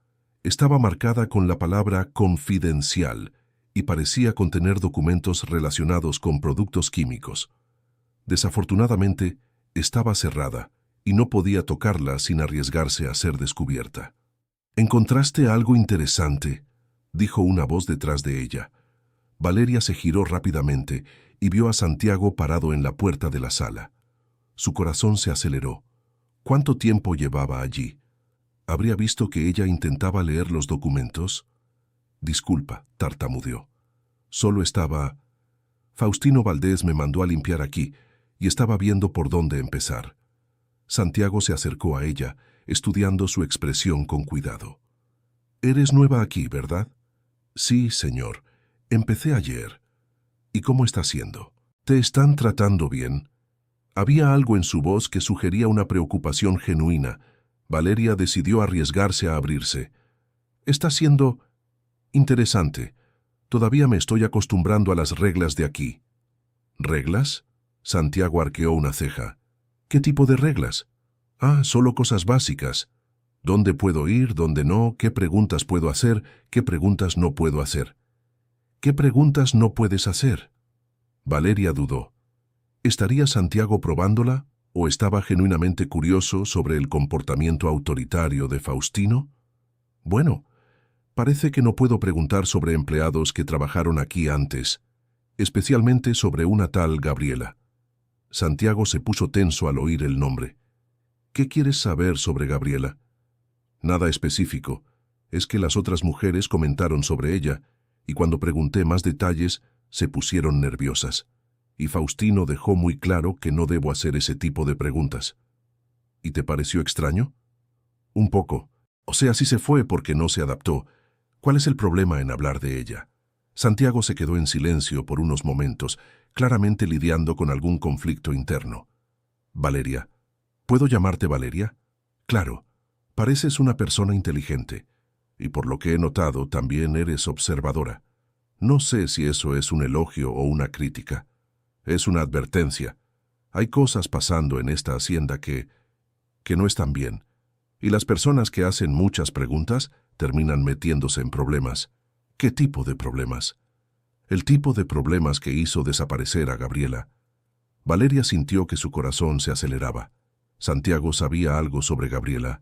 Estaba marcada con la palabra confidencial y parecía contener documentos relacionados con productos químicos. Desafortunadamente, estaba cerrada y no podía tocarla sin arriesgarse a ser descubierta. «¿Encontraste algo interesante?», dijo una voz detrás de ella. Valeria se giró rápidamente y vio a Santiago parado en la puerta de la sala. Su corazón se aceleró. ¿Cuánto tiempo llevaba allí? ¿Habría visto que ella intentaba leer los documentos? Disculpa, tartamudeó. Solo estaba... Faustino Valdés me mandó a limpiar aquí y estaba viendo por dónde empezar. Santiago se acercó a ella, estudiando su expresión con cuidado. «Eres nueva aquí, ¿verdad?» «Sí, señor. Empecé ayer». «¿Y cómo está siendo?» «¿Te están tratando bien?» Había algo en su voz que sugería una preocupación genuina. Valeria decidió arriesgarse a abrirse. «Está siendo interesante. Todavía me estoy acostumbrando a las reglas de aquí». «¿Reglas?» Santiago arqueó una ceja. «¿Qué tipo de reglas?» «Ah, solo cosas básicas. ¿Dónde puedo ir, dónde no? ¿Qué preguntas puedo hacer? ¿Qué preguntas no puedo hacer?» «¿Qué preguntas no puedes hacer?» Valeria dudó. ¿Estaría Santiago probándola o estaba genuinamente curioso sobre el comportamiento autoritario de Faustino? «Bueno, parece que no puedo preguntar sobre empleados que trabajaron aquí antes, especialmente sobre una tal Gabriela». Santiago se puso tenso al oír el nombre. «¿Qué quieres saber sobre Gabriela?» «Nada específico. Es que las otras mujeres comentaron sobre ella, y cuando pregunté más detalles, se pusieron nerviosas. Y Faustino dejó muy claro que no debo hacer ese tipo de preguntas». «¿Y te pareció extraño?» «Un poco. O sea, sí se fue porque no se adaptó. ¿Cuál es el problema en hablar de ella?» Santiago se quedó en silencio por unos momentos, claramente lidiando con algún conflicto interno. «Valeria. ¿Puedo llamarte Valeria?» «Claro. Pareces una persona inteligente. Y por lo que he notado, también eres observadora. No sé si eso es un elogio o una crítica. Es una advertencia. Hay cosas pasando en esta hacienda que no están bien. Y las personas que hacen muchas preguntas terminan metiéndose en problemas». «¿Qué tipo de problemas?» «El tipo de problemas que hizo desaparecer a Gabriela». Valeria sintió que su corazón se aceleraba. Santiago sabía algo sobre Gabriela.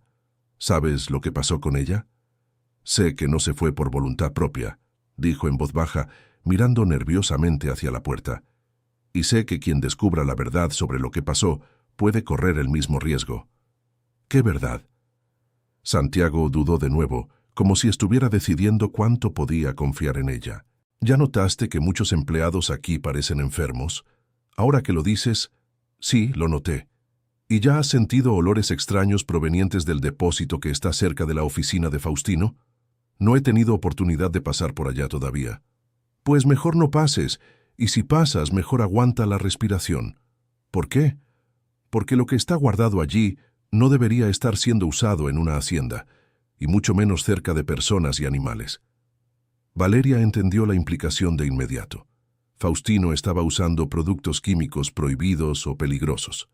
«¿Sabes lo que pasó con ella?» «Sé que no se fue por voluntad propia», dijo en voz baja, mirando nerviosamente hacia la puerta. Y sé que quien descubra la verdad sobre lo que pasó puede correr el mismo riesgo. ¿Qué verdad? Santiago dudó de nuevo, como si estuviera decidiendo cuánto podía confiar en ella. ¿Ya notaste que muchos empleados aquí parecen enfermos? Ahora que lo dices, sí, lo noté. ¿Y ya has sentido olores extraños provenientes del depósito que está cerca de la oficina de Faustino? No he tenido oportunidad de pasar por allá todavía. Pues mejor no pases, y si pasas, mejor aguanta la respiración. ¿Por qué? Porque lo que está guardado allí no debería estar siendo usado en una hacienda, y mucho menos cerca de personas y animales. Valeria entendió la implicación de inmediato. Faustino estaba usando productos químicos prohibidos o peligrosos.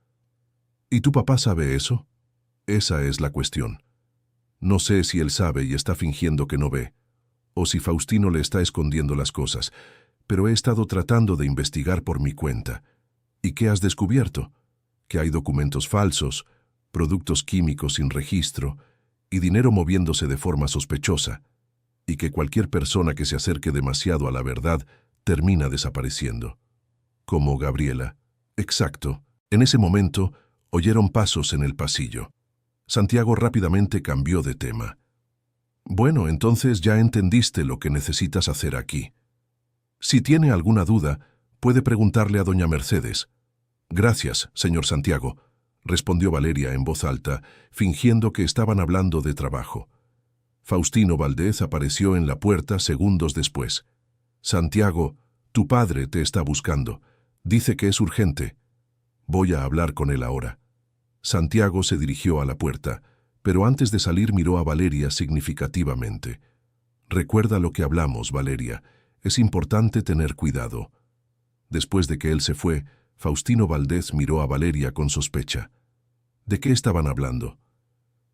¿Y tu papá sabe eso? Esa es la cuestión. No sé si él sabe y está fingiendo que no ve, o si Faustino le está escondiendo las cosas, pero he estado tratando de investigar por mi cuenta. ¿Y qué has descubierto? Que hay documentos falsos, productos químicos sin registro y dinero moviéndose de forma sospechosa, y que cualquier persona que se acerque demasiado a la verdad termina desapareciendo. Como Gabriela. Exacto. En ese momento, oyeron pasos en el pasillo. Santiago rápidamente cambió de tema. Bueno, entonces ya entendiste lo que necesitas hacer aquí. Si tiene alguna duda, puede preguntarle a doña Mercedes. Gracias, señor Santiago, respondió Valeria en voz alta, fingiendo que estaban hablando de trabajo. Faustino Valdés apareció en la puerta segundos después. Santiago, tu padre te está buscando. Dice que es urgente. Voy a hablar con él ahora. Santiago se dirigió a la puerta, pero antes de salir miró a Valeria significativamente. Recuerda lo que hablamos, Valeria. Es importante tener cuidado. Después de que él se fue, Faustino Valdés miró a Valeria con sospecha. ¿De qué estaban hablando?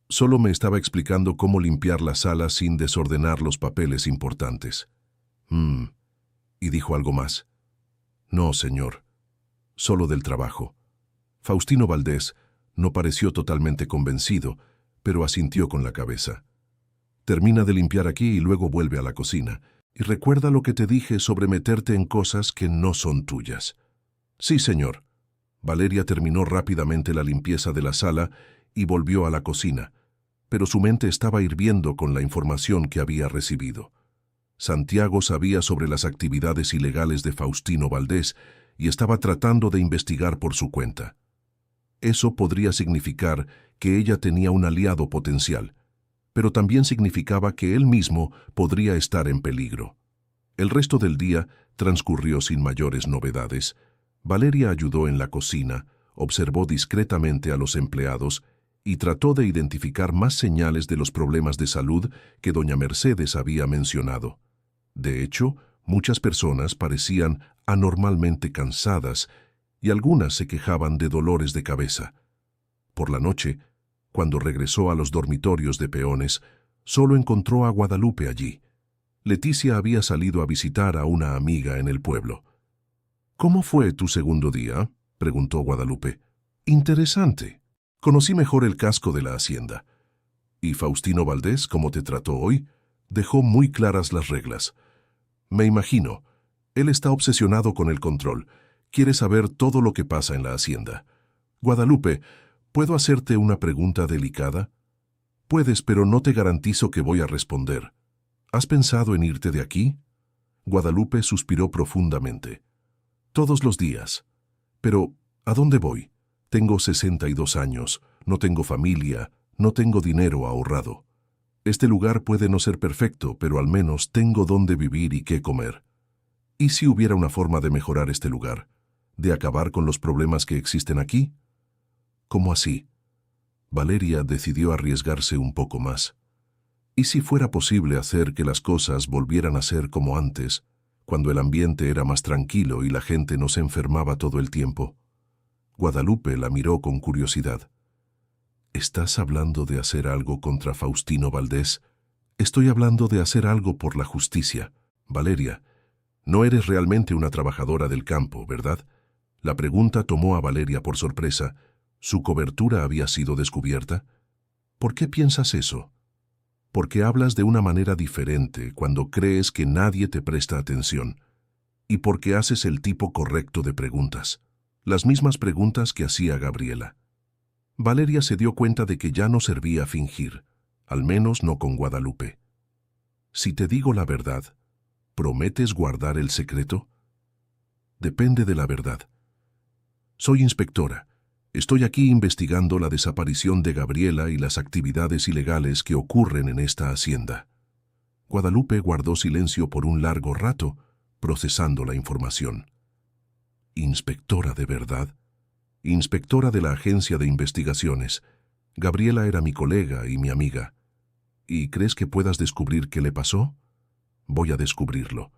Solo me estaba explicando cómo limpiar la sala sin desordenar los papeles importantes. ¿Y dijo algo más? No, señor. Solo del trabajo. Faustino Valdés no pareció totalmente convencido, pero asintió con la cabeza. Termina de limpiar aquí y luego vuelve a la cocina. Y recuerda lo que te dije sobre meterte en cosas que no son tuyas. Sí, señor. Valeria terminó rápidamente la limpieza de la sala y volvió a la cocina, pero su mente estaba hirviendo con la información que había recibido. Santiago sabía sobre las actividades ilegales de Faustino Valdés y estaba tratando de investigar por su cuenta. Eso podría significar que ella tenía un aliado potencial, pero también significaba que él mismo podría estar en peligro. El resto del día transcurrió sin mayores novedades. Valeria ayudó en la cocina, observó discretamente a los empleados y trató de identificar más señales de los problemas de salud que doña Mercedes había mencionado. De hecho, muchas personas parecían anormalmente cansadas y algunas se quejaban de dolores de cabeza. Por la noche, cuando regresó a los dormitorios de peones, solo encontró a Guadalupe allí. Leticia había salido a visitar a una amiga en el pueblo. ¿Cómo fue tu segundo día?, preguntó Guadalupe. Interesante. Conocí mejor el casco de la hacienda. ¿Y Faustino Valdés, cómo te trató hoy? Dejó muy claras las reglas. Me imagino. Él está obsesionado con el control. Quiere saber todo lo que pasa en la hacienda. Guadalupe, ¿puedo hacerte una pregunta delicada? Puedes, pero no te garantizo que voy a responder. ¿Has pensado en irte de aquí? Guadalupe suspiró profundamente. Todos los días. Pero, ¿a dónde voy? Tengo 62 años, no tengo familia, no tengo dinero ahorrado. Este lugar puede no ser perfecto, pero al menos tengo dónde vivir y qué comer. ¿Y si hubiera una forma de mejorar este lugar? ¿De acabar con los problemas que existen aquí? ¿Cómo así? Valeria decidió arriesgarse un poco más. ¿Y si fuera posible hacer que las cosas volvieran a ser como antes, cuando el ambiente era más tranquilo y la gente no se enfermaba todo el tiempo? Guadalupe la miró con curiosidad. ¿Estás hablando de hacer algo contra Faustino Valdés? Estoy hablando de hacer algo por la justicia. Valeria, no eres realmente una trabajadora del campo, ¿verdad? La pregunta tomó a Valeria por sorpresa. ¿Su cobertura había sido descubierta? ¿Por qué piensas eso? Porque hablas de una manera diferente cuando crees que nadie te presta atención. y porque haces el tipo correcto de preguntas. Las mismas preguntas que hacía Gabriela. Valeria se dio cuenta de que ya no servía fingir, al menos no con Guadalupe. Si te digo la verdad, ¿prometes guardar el secreto? Depende de la verdad. Soy inspectora. Estoy aquí investigando la desaparición de Gabriela y las actividades ilegales que ocurren en esta hacienda. Guadalupe guardó silencio por un largo rato, procesando la información. ¿Inspectora de verdad? Inspectora de la agencia de investigaciones. Gabriela era mi colega y mi amiga. ¿Y crees que puedas descubrir qué le pasó? Voy a descubrirlo.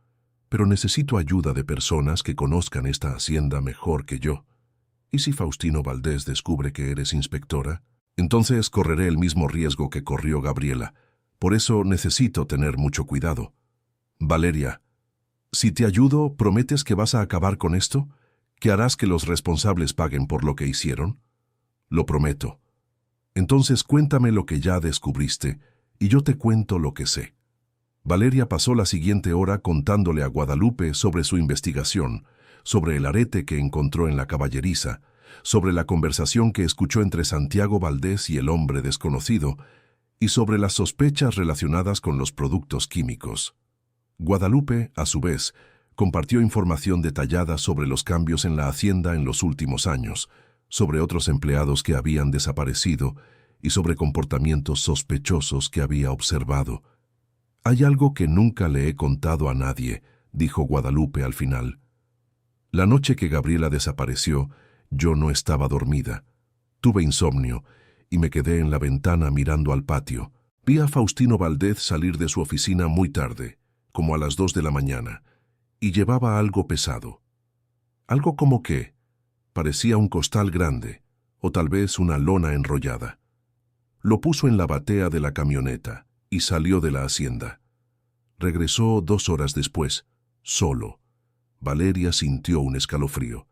Pero necesito ayuda de personas que conozcan esta hacienda mejor que yo. ¿Y si Faustino Valdés descubre que eres inspectora? Entonces correré el mismo riesgo que corrió Gabriela. Por eso necesito tener mucho cuidado. Valeria, si te ayudo, ¿prometes que vas a acabar con esto? ¿Que harás que los responsables paguen por lo que hicieron? Lo prometo. Entonces cuéntame lo que ya descubriste, y yo te cuento lo que sé. Valeria pasó la siguiente hora contándole a Guadalupe sobre su investigación, sobre el arete que encontró en la caballeriza, sobre la conversación que escuchó entre Santiago Valdés y el hombre desconocido, y sobre las sospechas relacionadas con los productos químicos. Guadalupe, a su vez, compartió información detallada sobre los cambios en la hacienda en los últimos años, sobre otros empleados que habían desaparecido y sobre comportamientos sospechosos que había observado. «Hay algo que nunca le he contado a nadie», dijo Guadalupe al final. La noche que Gabriela desapareció, yo no estaba dormida. Tuve insomnio y me quedé en la ventana mirando al patio. Vi a Faustino Valdés salir de su oficina muy tarde, como a las 2 de la mañana, y llevaba algo pesado. Algo como qué. Parecía un costal grande, o tal vez una lona enrollada. Lo puso en la batea de la camioneta y salió de la hacienda. Regresó 2 horas después, solo. Valeria sintió un escalofrío.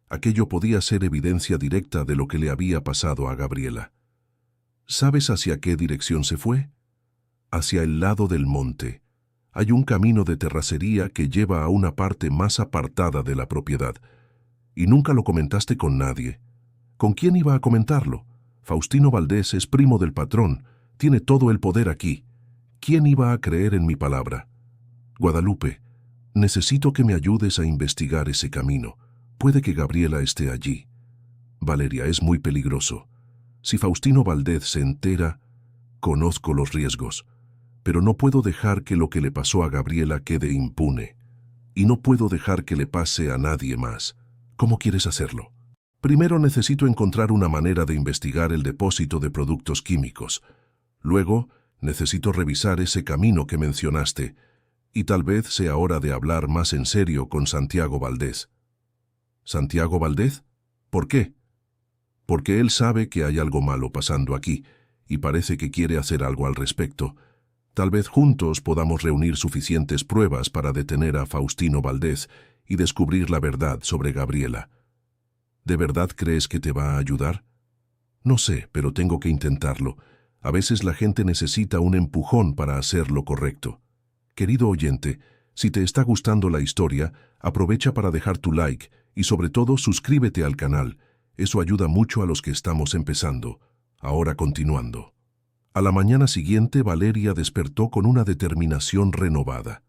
Aquello podía ser evidencia directa de lo que le había pasado a Gabriela. ¿Sabes hacia qué dirección se fue? Hacia el lado del monte. Hay un camino de terracería que lleva a una parte más apartada de la propiedad. Y nunca lo comentaste con nadie. ¿Con quién iba a comentarlo? Faustino Valdés es primo del patrón. Tiene todo el poder aquí. ¿Quién iba a creer en mi palabra? Guadalupe, necesito que me ayudes a investigar ese camino. Puede que Gabriela esté allí. Valeria, es muy peligroso. Si Faustino Valdés se entera, conozco los riesgos. Pero no puedo dejar que lo que le pasó a Gabriela quede impune. Y no puedo dejar que le pase a nadie más. ¿Cómo quieres hacerlo? Primero necesito encontrar una manera de investigar el depósito de productos químicos. Luego, necesito revisar ese camino que mencionaste. Y tal vez sea hora de hablar más en serio con Santiago Valdés. ¿Santiago Valdés? ¿Por qué? Porque él sabe que hay algo malo pasando aquí, y parece que quiere hacer algo al respecto. Tal vez juntos podamos reunir suficientes pruebas para detener a Faustino Valdés y descubrir la verdad sobre Gabriela. ¿De verdad crees que te va a ayudar? No sé, pero tengo que intentarlo. A veces la gente necesita un empujón para hacer lo correcto. Querido oyente, si te está gustando la historia, aprovecha para dejar tu like y sobre todo suscríbete al canal. Eso ayuda mucho a los que estamos empezando. Ahora continuando. A la mañana siguiente, Valeria despertó con una determinación renovada.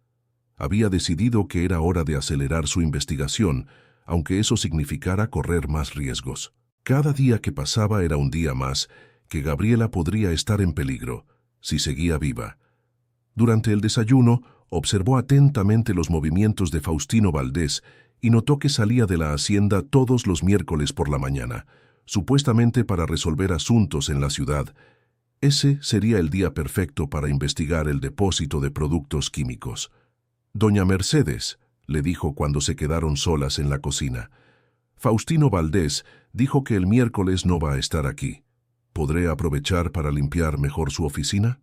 Había decidido que era hora de acelerar su investigación, aunque eso significara correr más riesgos. Cada día que pasaba era un día más que Gabriela podría estar en peligro, si seguía viva. Durante el desayuno, observó atentamente los movimientos de Faustino Valdés y notó que salía de la hacienda todos los miércoles por la mañana, supuestamente para resolver asuntos en la ciudad. Ese sería el día perfecto para investigar el depósito de productos químicos. «Doña Mercedes», le dijo cuando se quedaron solas en la cocina. «Faustino Valdés dijo que el miércoles no va a estar aquí. ¿Podré aprovechar para limpiar mejor su oficina?»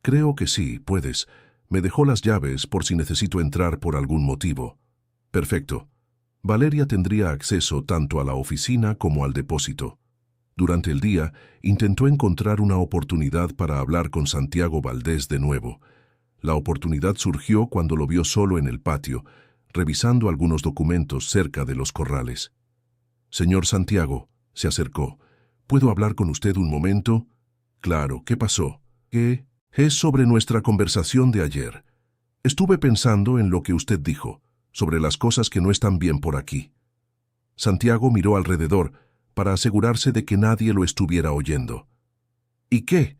«Creo que sí, puedes. Me dejó las llaves por si necesito entrar por algún motivo». «Perfecto». Valeria tendría acceso tanto a la oficina como al depósito. Durante el día, intentó encontrar una oportunidad para hablar con Santiago Valdés de nuevo. La oportunidad surgió cuando lo vio solo en el patio, revisando algunos documentos cerca de los corrales. Señor Santiago, se acercó. ¿Puedo hablar con usted un momento? Claro, ¿qué pasó? ¿Qué? Es sobre nuestra conversación de ayer. Estuve pensando en lo que usted dijo, sobre las cosas que no están bien por aquí. Santiago miró alrededor para asegurarse de que nadie lo estuviera oyendo. ¿Y qué?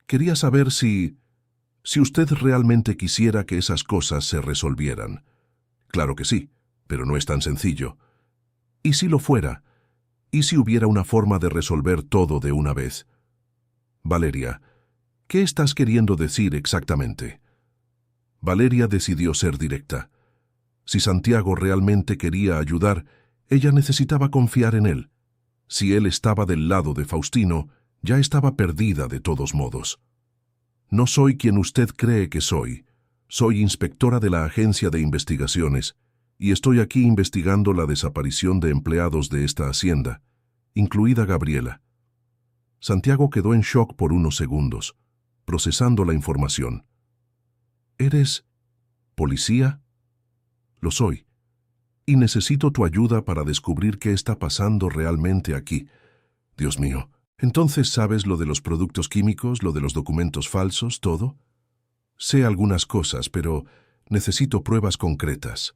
Quería saber si usted realmente quisiera que esas cosas se resolvieran. Claro que sí, pero no es tan sencillo. ¿Y si lo fuera? ¿Y si hubiera una forma de resolver todo de una vez? Valeria, ¿qué estás queriendo decir exactamente? Valeria decidió ser directa. Si Santiago realmente quería ayudar, ella necesitaba confiar en él. Si él estaba del lado de Faustino, ya estaba perdida de todos modos. No soy quien usted cree que soy. Soy inspectora de la agencia de investigaciones y estoy aquí investigando la desaparición de empleados de esta hacienda, incluida Gabriela. Santiago quedó en shock por unos segundos, procesando la información. ¿Eres policía? Lo soy. Y necesito tu ayuda para descubrir qué está pasando realmente aquí. Dios mío, ¿entonces sabes lo de los productos químicos, lo de los documentos falsos, todo? Sé algunas cosas, pero necesito pruebas concretas.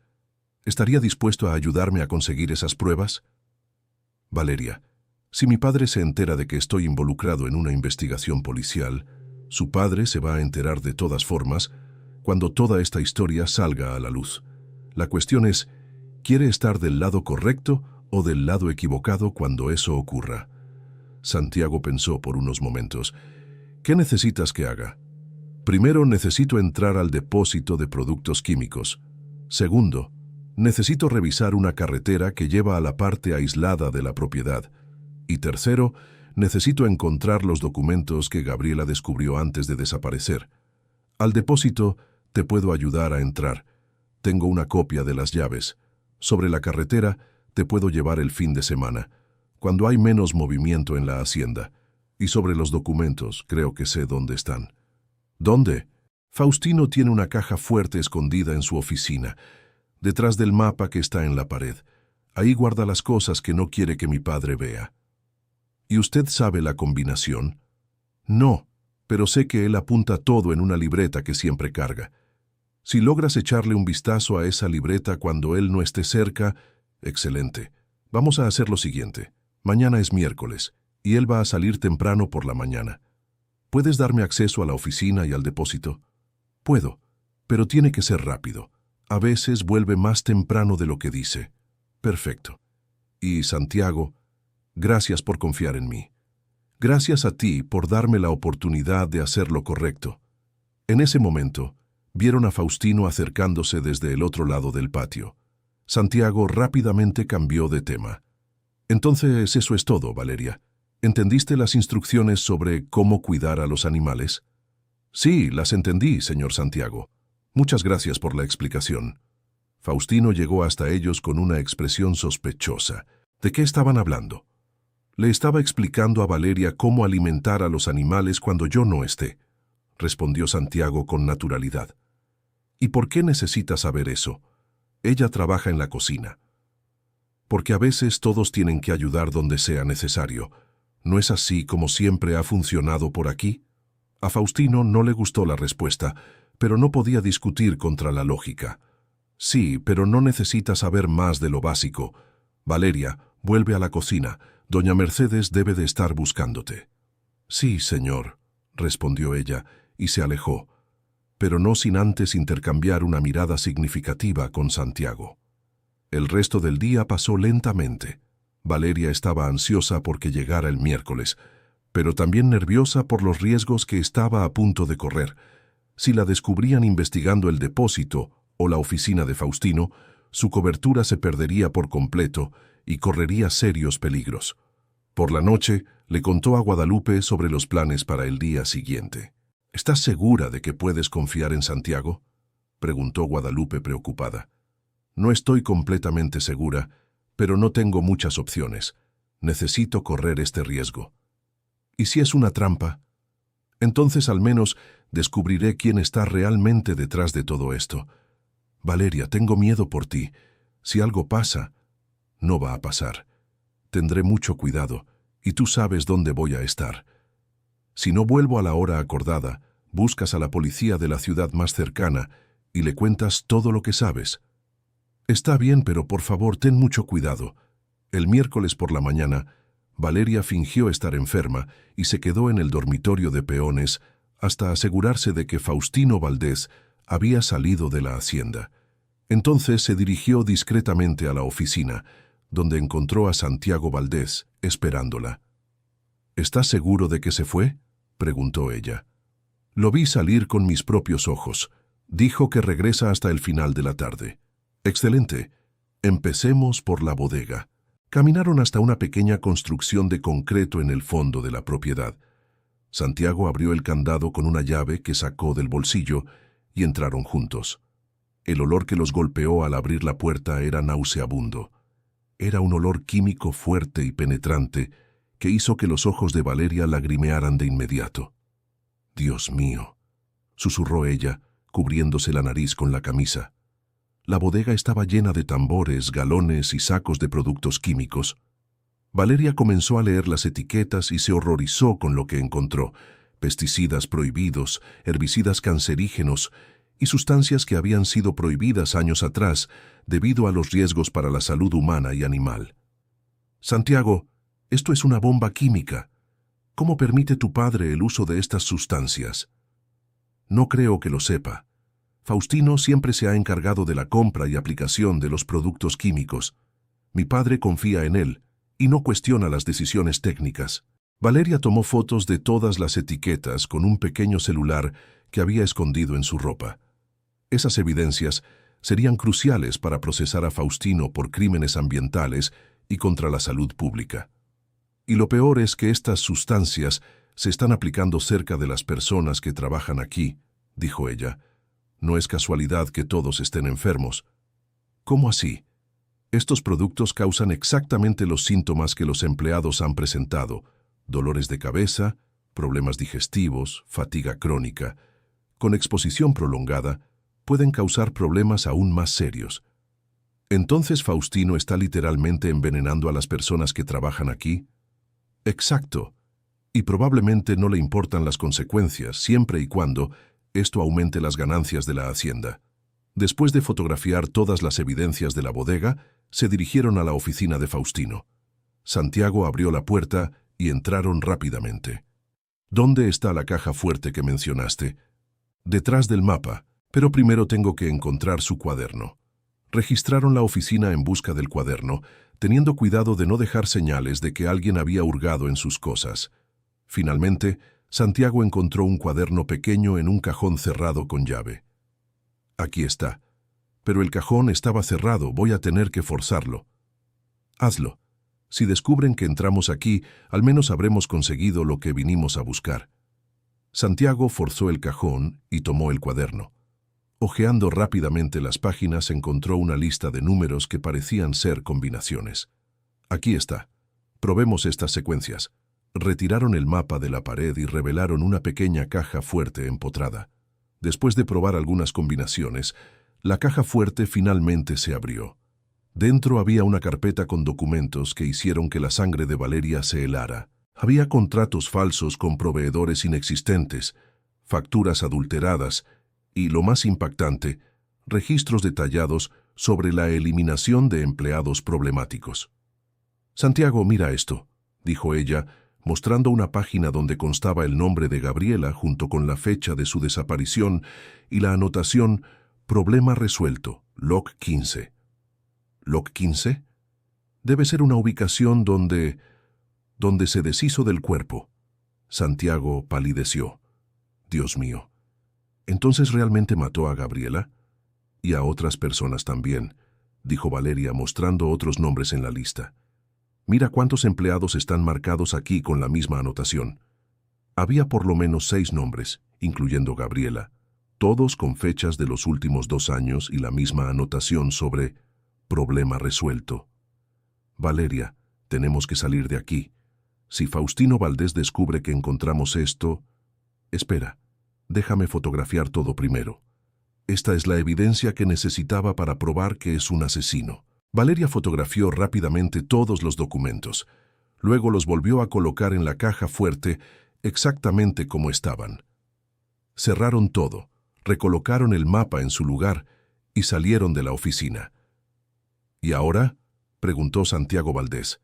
¿Estaría dispuesto a ayudarme a conseguir esas pruebas? Valeria, si mi padre se entera de que estoy involucrado en una investigación policial, su padre se va a enterar de todas formas cuando toda esta historia salga a la luz. La cuestión es, ¿quiere estar del lado correcto o del lado equivocado cuando eso ocurra? Santiago pensó por unos momentos. ¿Qué necesitas que haga? Primero, necesito entrar al depósito de productos químicos. Segundo, necesito revisar una carretera que lleva a la parte aislada de la propiedad. Y tercero, necesito encontrar los documentos que Gabriela descubrió antes de desaparecer. Al depósito te puedo ayudar a entrar. Tengo una copia de las llaves. Sobre la carretera te puedo llevar el fin de semana, cuando hay menos movimiento en la hacienda. Y sobre los documentos, creo que sé dónde están. ¿Dónde? Faustino tiene una caja fuerte escondida en su oficina, detrás del mapa que está en la pared. Ahí guarda las cosas que no quiere que mi padre vea. ¿Y usted sabe la combinación? No, pero sé que él apunta todo en una libreta que siempre carga. Si logras echarle un vistazo a esa libreta cuando él no esté cerca, excelente. Vamos a hacer lo siguiente. Mañana es miércoles, y él va a salir temprano por la mañana. ¿Puedes darme acceso a la oficina y al depósito? Puedo, pero tiene que ser rápido. A veces vuelve más temprano de lo que dice. Perfecto. Y Santiago, gracias por confiar en mí. Gracias a ti por darme la oportunidad de hacer lo correcto. En ese momento, vieron a Faustino acercándose desde el otro lado del patio. Santiago rápidamente cambió de tema. Entonces, eso es todo, Valeria. ¿Entendiste las instrucciones sobre cómo cuidar a los animales? Sí, las entendí, señor Santiago. Muchas gracias por la explicación. Faustino llegó hasta ellos con una expresión sospechosa. ¿De qué estaban hablando? Le estaba explicando a Valeria cómo alimentar a los animales cuando yo no esté, respondió Santiago con naturalidad. ¿Y por qué necesita saber eso? Ella trabaja en la cocina. Porque a veces todos tienen que ayudar donde sea necesario. ¿No es así como siempre ha funcionado por aquí? A Faustino no le gustó la respuesta, pero no podía discutir contra la lógica. Sí, pero no necesita saber más de lo básico. Valeria, vuelve a la cocina. Doña Mercedes debe de estar buscándote. Sí, señor, respondió ella, y se alejó, pero no sin antes intercambiar una mirada significativa con Santiago. El resto del día pasó lentamente. Valeria estaba ansiosa porque llegara el miércoles, pero también nerviosa por los riesgos que estaba a punto de correr. Si la descubrían investigando el depósito o la oficina de Faustino, su cobertura se perdería por completo y correría serios peligros. Por la noche, le contó a Guadalupe sobre los planes para el día siguiente. ¿Estás segura de que puedes confiar en Santiago?, preguntó Guadalupe preocupada. No estoy completamente segura, pero no tengo muchas opciones. Necesito correr este riesgo. ¿Y si es una trampa? Entonces al menos descubriré quién está realmente detrás de todo esto. Valeria, tengo miedo por ti. Si algo pasa, no va a pasar. Tendré mucho cuidado, y tú sabes dónde voy a estar. Si no vuelvo a la hora acordada, buscas a la policía de la ciudad más cercana y le cuentas todo lo que sabes. Está bien, pero por favor, ten mucho cuidado. El miércoles por la mañana, Valeria fingió estar enferma y se quedó en el dormitorio de peones hasta asegurarse de que Faustino Valdés había salido de la hacienda. Entonces se dirigió discretamente a la oficina, donde encontró a Santiago Valdés esperándola. ¿Estás seguro de que se fue?, preguntó ella. Lo vi salir con mis propios ojos. Dijo que regresa hasta el final de la tarde. Excelente. Empecemos por la bodega. Caminaron hasta una pequeña construcción de concreto en el fondo de la propiedad. Santiago abrió el candado con una llave que sacó del bolsillo y entraron juntos. El olor que los golpeó al abrir la puerta era nauseabundo. Era un olor químico fuerte y penetrante que hizo que los ojos de Valeria lagrimearan de inmediato. «Dios mío», susurró ella, cubriéndose la nariz con la camisa. La bodega estaba llena de tambores, galones y sacos de productos químicos. Valeria comenzó a leer las etiquetas y se horrorizó con lo que encontró: pesticidas prohibidos, herbicidas cancerígenos y sustancias que habían sido prohibidas años atrás debido a los riesgos para la salud humana y animal. «Santiago, esto es una bomba química. ¿Cómo permite tu padre el uso de estas sustancias?» «No creo que lo sepa. Faustino siempre se ha encargado de la compra y aplicación de los productos químicos. Mi padre confía en él y no cuestiona las decisiones técnicas». Valeria tomó fotos de todas las etiquetas con un pequeño celular que había escondido en su ropa. Esas evidencias serían cruciales para procesar a Faustino por crímenes ambientales y contra la salud pública. Y lo peor es que estas sustancias se están aplicando cerca de las personas que trabajan aquí, dijo ella. No es casualidad que todos estén enfermos. ¿Cómo así? Estos productos causan exactamente los síntomas que los empleados han presentado: dolores de cabeza, problemas digestivos, fatiga crónica. Con exposición prolongada, pueden causar problemas aún más serios. ¿Entonces Faustino está literalmente envenenando a las personas que trabajan aquí? Exacto. Y probablemente no le importan las consecuencias, siempre y cuando esto aumente las ganancias de la hacienda. Después de fotografiar todas las evidencias de la bodega, se dirigieron a la oficina de Faustino. Santiago abrió la puerta y entraron rápidamente. ¿Dónde está la caja fuerte que mencionaste? Detrás del mapa, pero primero tengo que encontrar su cuaderno. Registraron la oficina en busca del cuaderno, teniendo cuidado de no dejar señales de que alguien había hurgado en sus cosas. Finalmente, Santiago encontró un cuaderno pequeño en un cajón cerrado con llave. Aquí está. Pero el cajón estaba cerrado, voy a tener que forzarlo. Hazlo. Si descubren que entramos aquí, al menos habremos conseguido lo que vinimos a buscar. Santiago forzó el cajón y tomó el cuaderno. Hojeando rápidamente las páginas, encontró una lista de números que parecían ser combinaciones. Aquí está. Probemos estas secuencias. Retiraron el mapa de la pared y revelaron una pequeña caja fuerte empotrada. Después de probar algunas combinaciones, la caja fuerte finalmente se abrió. Dentro había una carpeta con documentos que hicieron que la sangre de Valeria se helara. Había contratos falsos con proveedores inexistentes, facturas adulteradas y, lo más impactante, registros detallados sobre la eliminación de empleados problemáticos. «Santiago, mira esto», dijo ella, mostrando una página donde constaba el nombre de Gabriela junto con la fecha de su desaparición y la anotación «Problema resuelto, log 15». ¿Log 15? Debe ser una ubicación donde se deshizo del cuerpo. Santiago palideció. Dios mío. ¿Entonces realmente mató a Gabriela? Y a otras personas también, dijo Valeria mostrando otros nombres en la lista. Mira cuántos empleados están marcados aquí con la misma anotación. Había por lo menos 6 nombres, incluyendo Gabriela, todos con fechas de los últimos 2 años y la misma anotación sobre «Problema resuelto». Valeria, tenemos que salir de aquí. Si Faustino Valdés descubre que encontramos esto... Espera, déjame fotografiar todo primero. Esta es la evidencia que necesitaba para probar que es un asesino. Valeria fotografió rápidamente todos los documentos. Luego los volvió a colocar en la caja fuerte exactamente como estaban. Cerraron todo, recolocaron el mapa en su lugar y salieron de la oficina. ¿Y ahora?, preguntó Santiago Valdés.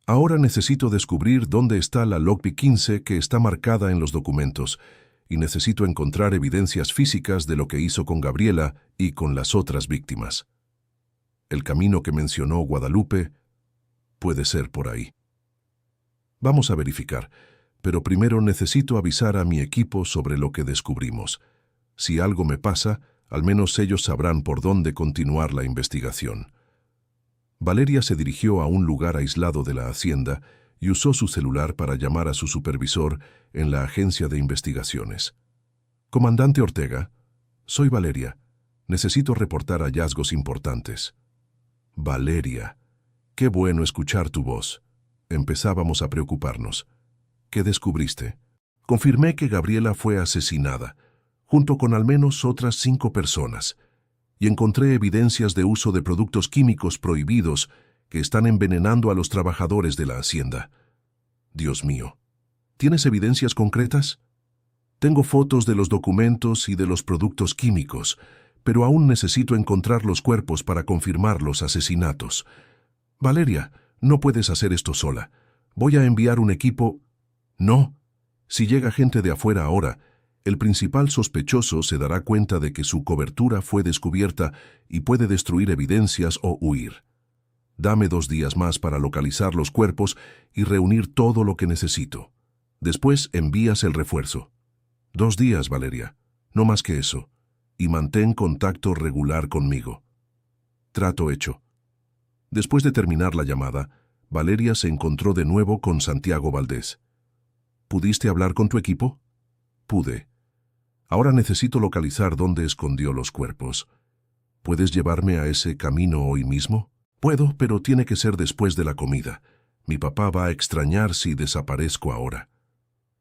Ahora necesito descubrir dónde está la logbook 15 que está marcada en los documentos y necesito encontrar evidencias físicas de lo que hizo con Gabriela y con las otras víctimas. El camino que mencionó Guadalupe puede ser por ahí. Vamos a verificar, pero primero necesito avisar a mi equipo sobre lo que descubrimos. Si algo me pasa, al menos ellos sabrán por dónde continuar la investigación. Valeria se dirigió a un lugar aislado de la hacienda y usó su celular para llamar a su supervisor en la agencia de investigaciones. «Comandante Ortega, soy Valeria. Necesito reportar hallazgos importantes». «Valeria, qué bueno escuchar tu voz». Empezábamos a preocuparnos. «¿Qué descubriste?» «Confirmé que Gabriela fue asesinada, junto con al menos otras 5 personas, y encontré evidencias de uso de productos químicos prohibidos que están envenenando a los trabajadores de la hacienda». «Dios mío, ¿tienes evidencias concretas?» «Tengo fotos de los documentos y de los productos químicos, pero aún necesito encontrar los cuerpos para confirmar los asesinatos». «Valeria, no puedes hacer esto sola. Voy a enviar un equipo». «No. Si llega gente de afuera ahora, el principal sospechoso se dará cuenta de que su cobertura fue descubierta y puede destruir evidencias o huir. Dame 2 días más para localizar los cuerpos y reunir todo lo que necesito. Después envías el refuerzo». 2 días, Valeria. No más que eso. Y mantén contacto regular conmigo. Trato hecho. Después de terminar la llamada, Valeria se encontró de nuevo con Santiago Valdés. «¿Pudiste hablar con tu equipo?» «Pude. Ahora necesito localizar dónde escondió los cuerpos. ¿Puedes llevarme a ese camino hoy mismo?» «Puedo, pero tiene que ser después de la comida. Mi papá va a extrañar si desaparezco ahora».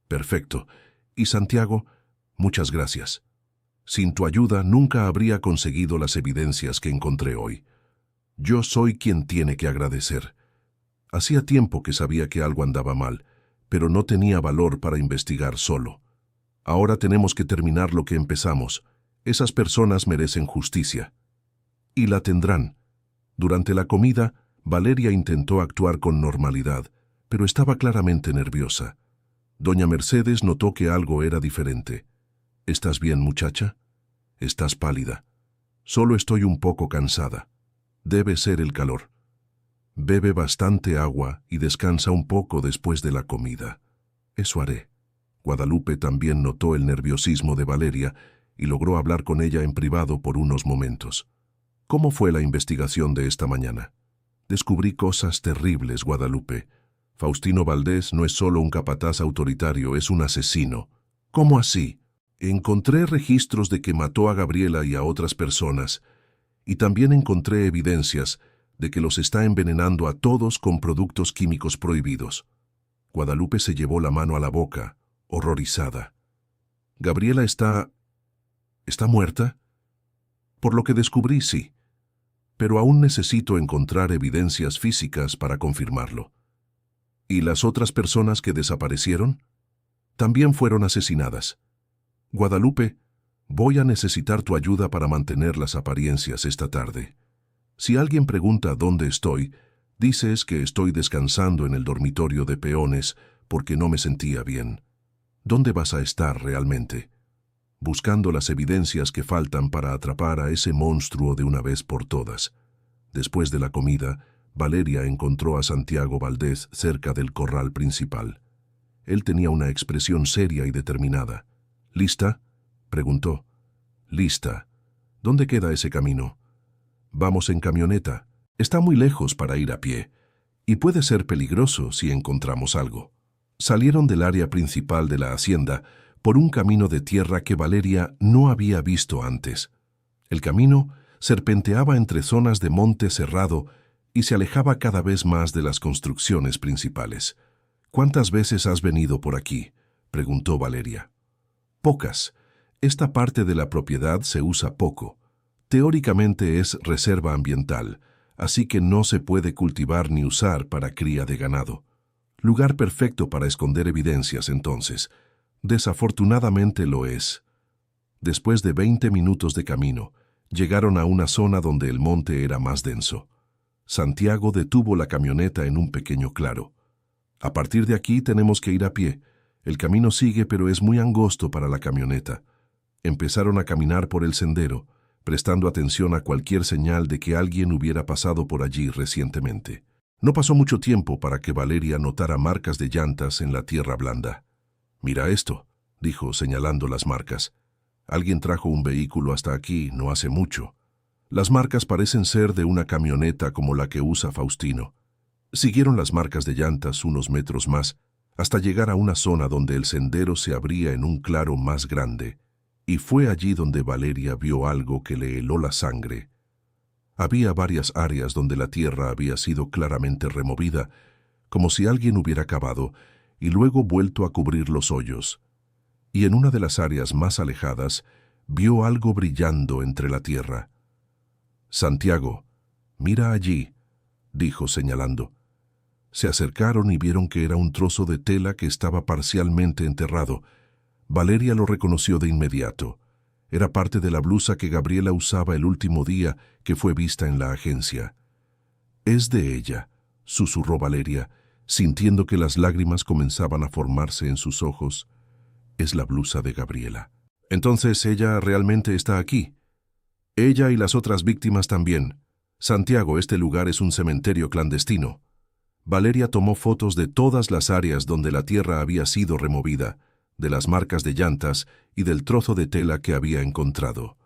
«Perfecto. Y Santiago, muchas gracias. Sin tu ayuda nunca habría conseguido las evidencias que encontré hoy. Yo soy quien tiene que agradecer. Hacía tiempo que sabía que algo andaba mal, pero no tenía valor para investigar solo. Ahora tenemos que terminar lo que empezamos. Esas personas merecen justicia. Y la tendrán». Durante la comida, Valeria intentó actuar con normalidad, pero estaba claramente nerviosa. Doña Mercedes notó que algo era diferente. «¿Estás bien, muchacha?» «Estás pálida». «Solo estoy un poco cansada. Debe ser el calor. Bebe bastante agua y descansa un poco después de la comida». «Eso haré». Guadalupe también notó el nerviosismo de Valeria y logró hablar con ella en privado por unos momentos. «¿Cómo fue la investigación de esta mañana?» «Descubrí cosas terribles, Guadalupe. Faustino Valdés no es solo un capataz autoritario, es un asesino». «¿Cómo así?» «Encontré registros de que mató a Gabriela y a otras personas, y también encontré evidencias de que los está envenenando a todos con productos químicos prohibidos». Guadalupe se llevó la mano a la boca, horrorizada. «¿Gabriela está muerta?» «Por lo que descubrí, sí. Pero aún necesito encontrar evidencias físicas para confirmarlo». «¿Y las otras personas que desaparecieron?» «También fueron asesinadas». «Guadalupe, voy a necesitar tu ayuda para mantener las apariencias esta tarde. Si alguien pregunta dónde estoy, dices que estoy descansando en el dormitorio de peones porque no me sentía bien. ¿Dónde vas a estar realmente?» «Buscando las evidencias que faltan para atrapar a ese monstruo de una vez por todas». Después de la comida, Valeria encontró a Santiago Valdés cerca del corral principal. Él tenía una expresión seria y determinada. «¿Lista?», preguntó. «Lista. ¿Dónde queda ese camino?» «Vamos en camioneta. Está muy lejos para ir a pie, y puede ser peligroso si encontramos algo». Salieron del área principal de la hacienda por un camino de tierra que Valeria no había visto antes. El camino serpenteaba entre zonas de monte cerrado y se alejaba cada vez más de las construcciones principales. «¿Cuántas veces has venido por aquí?», preguntó Valeria. «Pocas. Esta parte de la propiedad se usa poco. Teóricamente es reserva ambiental, así que no se puede cultivar ni usar para cría de ganado. Lugar perfecto para esconder evidencias, entonces. Desafortunadamente lo es. Después de 20 minutos de camino, llegaron a una zona donde el monte era más denso. Santiago detuvo la camioneta en un pequeño claro. A partir de aquí tenemos que ir a pie. El camino sigue, pero es muy angosto para la camioneta. Empezaron a caminar por el sendero, prestando atención a cualquier señal de que alguien hubiera pasado por allí recientemente. No pasó mucho tiempo para que Valeria notara marcas de llantas en la tierra blanda. «Mira esto», dijo señalando las marcas. «Alguien trajo un vehículo hasta aquí no hace mucho. Las marcas parecen ser de una camioneta como la que usa Faustino». Siguieron las marcas de llantas unos metros más, hasta llegar a una zona donde el sendero se abría en un claro más grande, y fue allí donde Valeria vio algo que le heló la sangre. Había varias áreas donde la tierra había sido claramente removida, como si alguien hubiera cavado y luego vuelto a cubrir los hoyos. Y en una de las áreas más alejadas vio algo brillando entre la tierra. «Santiago, mira allí», dijo señalando. Se acercaron y vieron que era un trozo de tela que estaba parcialmente enterrado. Valeria lo reconoció de inmediato. Era parte de la blusa que Gabriela usaba el último día que fue vista en la agencia. «Es de ella», susurró Valeria, sintiendo que las lágrimas comenzaban a formarse en sus ojos. «Es la blusa de Gabriela». «Entonces ella realmente está aquí». «Ella y las otras víctimas también. Santiago, este lugar es un cementerio clandestino». Valeria tomó fotos de todas las áreas donde la tierra había sido removida, de las marcas de llantas y del trozo de tela que había encontrado.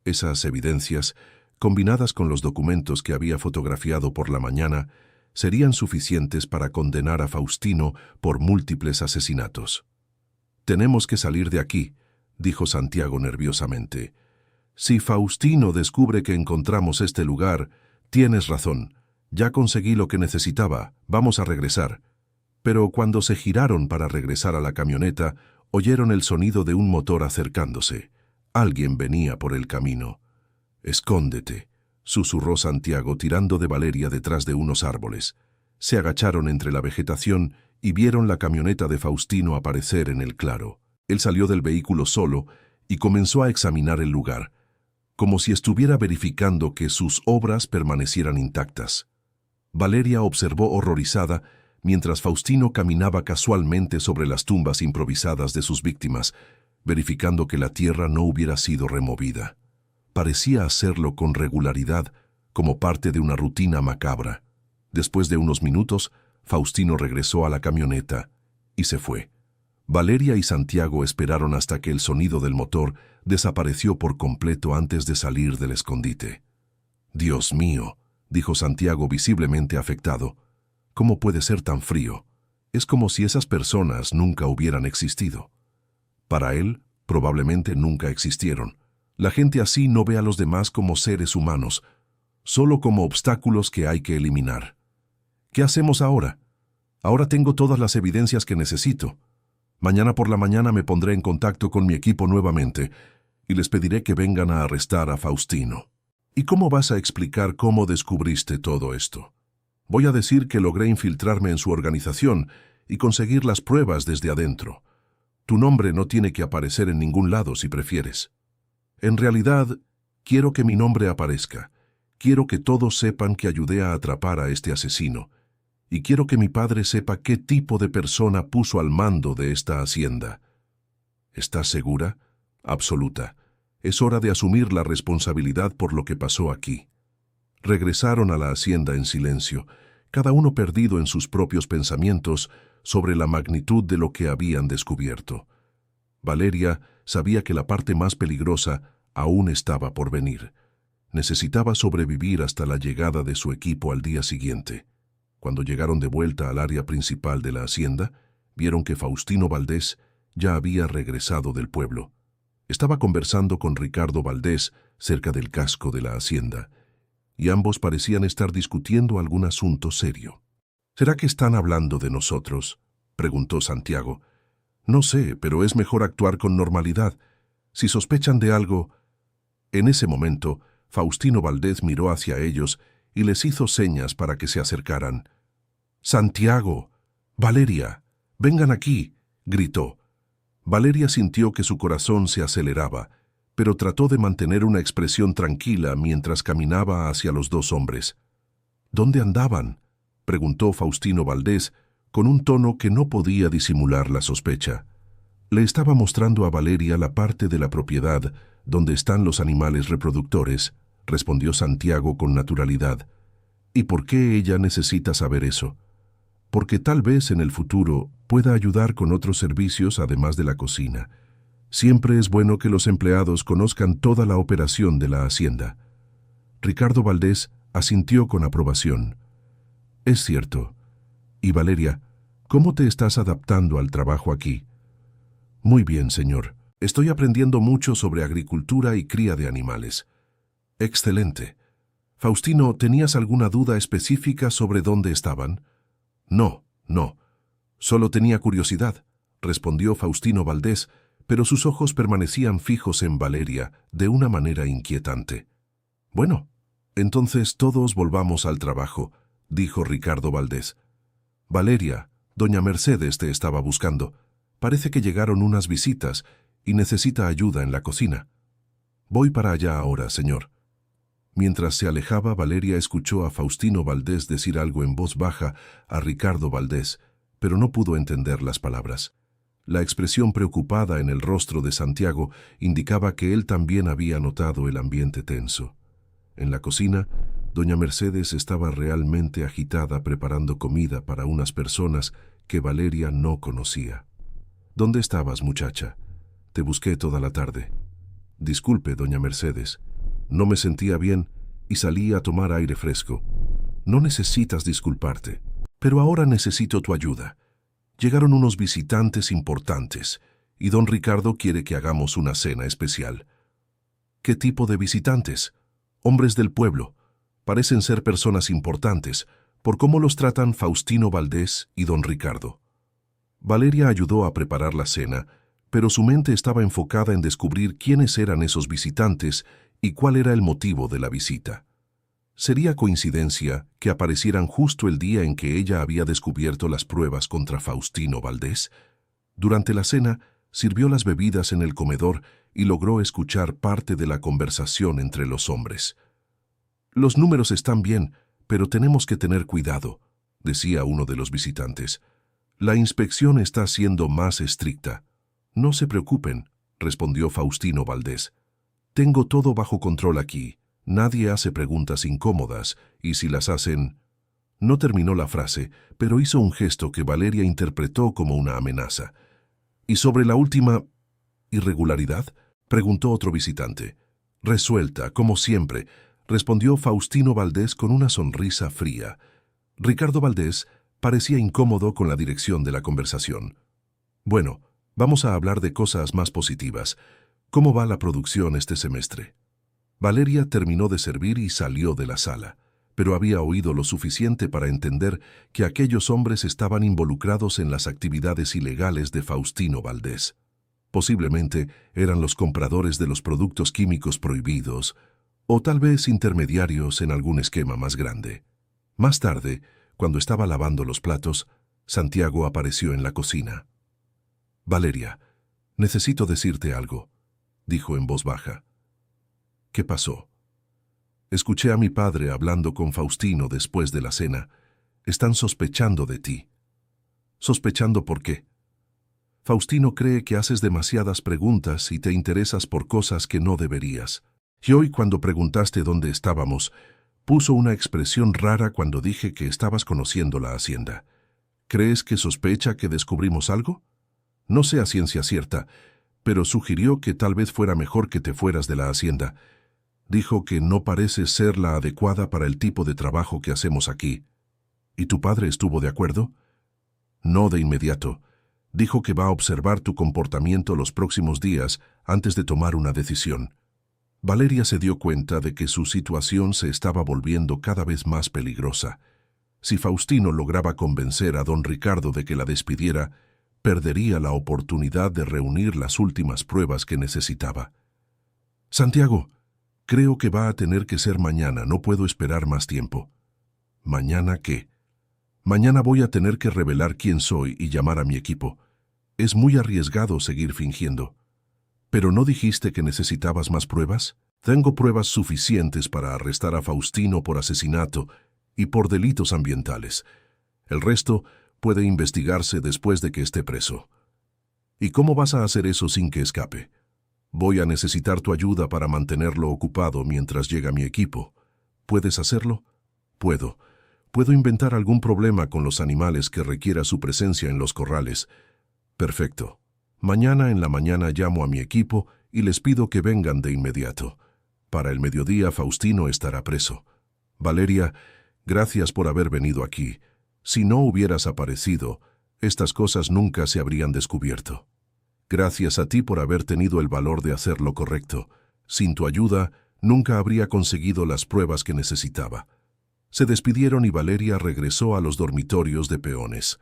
Esas evidencias, combinadas con los documentos que había fotografiado por la mañana, serían suficientes para condenar a Faustino por múltiples asesinatos. «Tenemos que salir de aquí», dijo Santiago nerviosamente. «Si Faustino descubre que encontramos este lugar, tienes razón. Ya conseguí lo que necesitaba, vamos a regresar». Pero cuando se giraron para regresar a la camioneta, oyeron el sonido de un motor acercándose. Alguien venía por el camino. «Escóndete», susurró Santiago tirando de Valeria detrás de unos árboles. Se agacharon entre la vegetación y vieron la camioneta de Faustino aparecer en el claro. Él salió del vehículo solo y comenzó a examinar el lugar, como si estuviera verificando que sus obras permanecieran intactas. Valeria observó horrorizada mientras Faustino caminaba casualmente sobre las tumbas improvisadas de sus víctimas, verificando que la tierra no hubiera sido removida. Parecía hacerlo con regularidad, como parte de una rutina macabra. Después de unos minutos, Faustino regresó a la camioneta y se fue. Valeria y Santiago esperaron hasta que el sonido del motor desapareció por completo antes de salir del escondite. «Dios mío», dijo Santiago visiblemente afectado. «¿Cómo puede ser tan frío? Es como si esas personas nunca hubieran existido». Para él, probablemente nunca existieron. La gente así no ve a los demás como seres humanos, solo como obstáculos que hay que eliminar. «¿Qué hacemos ahora? Ahora tengo todas las evidencias que necesito. Mañana por la mañana me pondré en contacto con mi equipo nuevamente y les pediré que vengan a arrestar a Faustino». «¿Y cómo vas a explicar cómo descubriste todo esto?» «Voy a decir que logré infiltrarme en su organización y conseguir las pruebas desde adentro. Tu nombre no tiene que aparecer en ningún lado si prefieres. En realidad, quiero que mi nombre aparezca. Quiero que todos sepan que ayudé a atrapar a este asesino. Y quiero que mi padre sepa qué tipo de persona puso al mando de esta hacienda». «¿Estás segura?» «Absoluta. Es hora de asumir la responsabilidad por lo que pasó aquí». Regresaron a la hacienda en silencio, cada uno perdido en sus propios pensamientos sobre la magnitud de lo que habían descubierto. Valeria sabía que la parte más peligrosa aún estaba por venir. Necesitaba sobrevivir hasta la llegada de su equipo al día siguiente. Cuando llegaron de vuelta al área principal de la hacienda, vieron que Faustino Valdés ya había regresado del pueblo. Estaba conversando con Ricardo Valdés cerca del casco de la hacienda, y ambos parecían estar discutiendo algún asunto serio. «¿Será que están hablando de nosotros?», preguntó Santiago. «No sé, pero es mejor actuar con normalidad. Si sospechan de algo... En ese momento, Faustino Valdés miró hacia ellos y les hizo señas para que se acercaran. «Santiago, Valeria, vengan aquí», gritó. Valeria sintió que su corazón se aceleraba, pero trató de mantener una expresión tranquila mientras caminaba hacia los dos hombres. «¿Dónde andaban?», preguntó Faustino Valdés, con un tono que no podía disimular la sospecha. Le estaba mostrando a Valeria la parte de la propiedad donde están los animales reproductores, respondió Santiago con naturalidad. ¿Y por qué ella necesita saber eso? Porque tal vez en el futuro pueda ayudar con otros servicios además de la cocina. Siempre es bueno que los empleados conozcan toda la operación de la hacienda. Ricardo Valdés asintió con aprobación. Es cierto. Y Valeria, ¿cómo te estás adaptando al trabajo aquí? Muy bien, señor. Estoy aprendiendo mucho sobre agricultura y cría de animales. Excelente. Faustino, ¿tenías alguna duda específica sobre dónde estaban? No. Solo tenía curiosidad, respondió Faustino Valdés, pero sus ojos permanecían fijos en Valeria de una manera inquietante. Bueno, entonces todos volvamos al trabajo, dijo Ricardo Valdés. Valeria, doña Mercedes te estaba buscando. Parece que llegaron unas visitas y necesita ayuda en la cocina. Voy para allá ahora, señor. Mientras se alejaba, Valeria escuchó a Faustino Valdés decir algo en voz baja a Ricardo Valdés, pero no pudo entender las palabras. La expresión preocupada en el rostro de Santiago indicaba que él también había notado el ambiente tenso. En la cocina, doña Mercedes estaba realmente agitada preparando comida para unas personas que Valeria no conocía. ¿Dónde estabas, muchacha? Te busqué toda la tarde. Disculpe, doña Mercedes. No me sentía bien y salí a tomar aire fresco. No necesitas disculparte, pero ahora necesito tu ayuda. Llegaron unos visitantes importantes y don Ricardo quiere que hagamos una cena especial. ¿Qué tipo de visitantes? Hombres del pueblo. Parecen ser personas importantes por cómo los tratan Faustino Valdés y don Ricardo. Valeria ayudó a preparar la cena, pero su mente estaba enfocada en descubrir quiénes eran esos visitantes y cuál era el motivo de la visita. ¿Sería coincidencia que aparecieran justo el día en que ella había descubierto las pruebas contra Faustino Valdés? Durante la cena, sirvió las bebidas en el comedor y logró escuchar parte de la conversación entre los hombres. «Los números están bien, pero tenemos que tener cuidado», decía uno de los visitantes. «La inspección está siendo más estricta». «No se preocupen», respondió Faustino Valdés. «Tengo todo bajo control aquí. Nadie hace preguntas incómodas, y si las hacen...» No terminó la frase, pero hizo un gesto que Valeria interpretó como una amenaza. «¿Y sobre la última irregularidad?», preguntó otro visitante. «Resuelta, como siempre», respondió Faustino Valdés con una sonrisa fría. Ricardo Valdés parecía incómodo con la dirección de la conversación. «Bueno, vamos a hablar de cosas más positivas. ¿Cómo va la producción este semestre?» Valeria terminó de servir y salió de la sala, pero había oído lo suficiente para entender que aquellos hombres estaban involucrados en las actividades ilegales de Faustino Valdés. Posiblemente eran los compradores de los productos químicos prohibidos, o tal vez intermediarios en algún esquema más grande. Más tarde, cuando estaba lavando los platos, Santiago apareció en la cocina. «Valeria, necesito decirte algo», dijo en voz baja. «¿Qué pasó?» «Escuché a mi padre hablando con Faustino después de la cena. Están sospechando de ti». «¿Sospechando por qué?» «Faustino cree que haces demasiadas preguntas y te interesas por cosas que no deberías. Y hoy, cuando preguntaste dónde estábamos, puso una expresión rara cuando dije que estabas conociendo la hacienda. ¿Crees que sospecha que descubrimos algo? No sé a ciencia cierta, pero sugirió que tal vez fuera mejor que te fueras de la hacienda. Dijo que no pareces ser la adecuada para el tipo de trabajo que hacemos aquí. ¿Y tu padre estuvo de acuerdo?» «No de inmediato. Dijo que va a observar tu comportamiento los próximos días antes de tomar una decisión». Valeria se dio cuenta de que su situación se estaba volviendo cada vez más peligrosa. Si Faustino lograba convencer a don Ricardo de que la despidiera, perdería la oportunidad de reunir las últimas pruebas que necesitaba. Santiago, creo que va a tener que ser mañana, no puedo esperar más tiempo. ¿Mañana qué? Mañana voy a tener que revelar quién soy y llamar a mi equipo. Es muy arriesgado seguir fingiendo. ¿Pero no dijiste que necesitabas más pruebas? Tengo pruebas suficientes para arrestar a Faustino por asesinato y por delitos ambientales. El resto puede investigarse después de que esté preso. ¿Y cómo vas a hacer eso sin que escape? Voy a necesitar tu ayuda para mantenerlo ocupado mientras llega mi equipo. ¿Puedes hacerlo? Puedo. Puedo inventar algún problema con los animales que requiera su presencia en los corrales. Perfecto. Mañana en la mañana llamo a mi equipo y les pido que vengan de inmediato. Para el mediodía Faustino estará preso. Valeria, gracias por haber venido aquí. Si no hubieras aparecido, estas cosas nunca se habrían descubierto. Gracias a ti por haber tenido el valor de hacer lo correcto. Sin tu ayuda, nunca habría conseguido las pruebas que necesitaba. Se despidieron y Valeria regresó a los dormitorios de peones.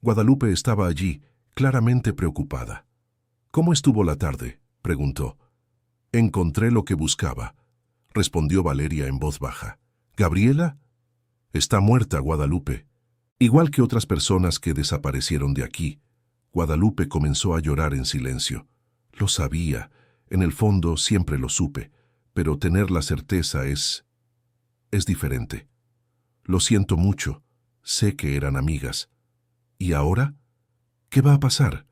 Guadalupe estaba allí, claramente preocupada. ¿Cómo estuvo la tarde?, preguntó. Encontré lo que buscaba, respondió Valeria en voz baja. ¿Gabriela? Está muerta, Guadalupe. Igual que otras personas que desaparecieron de aquí. Guadalupe comenzó a llorar en silencio. Lo sabía, en el fondo siempre lo supe, pero tener la certeza es diferente. Lo siento mucho, sé que eran amigas. ¿Y ahora? ¿Qué va a pasar?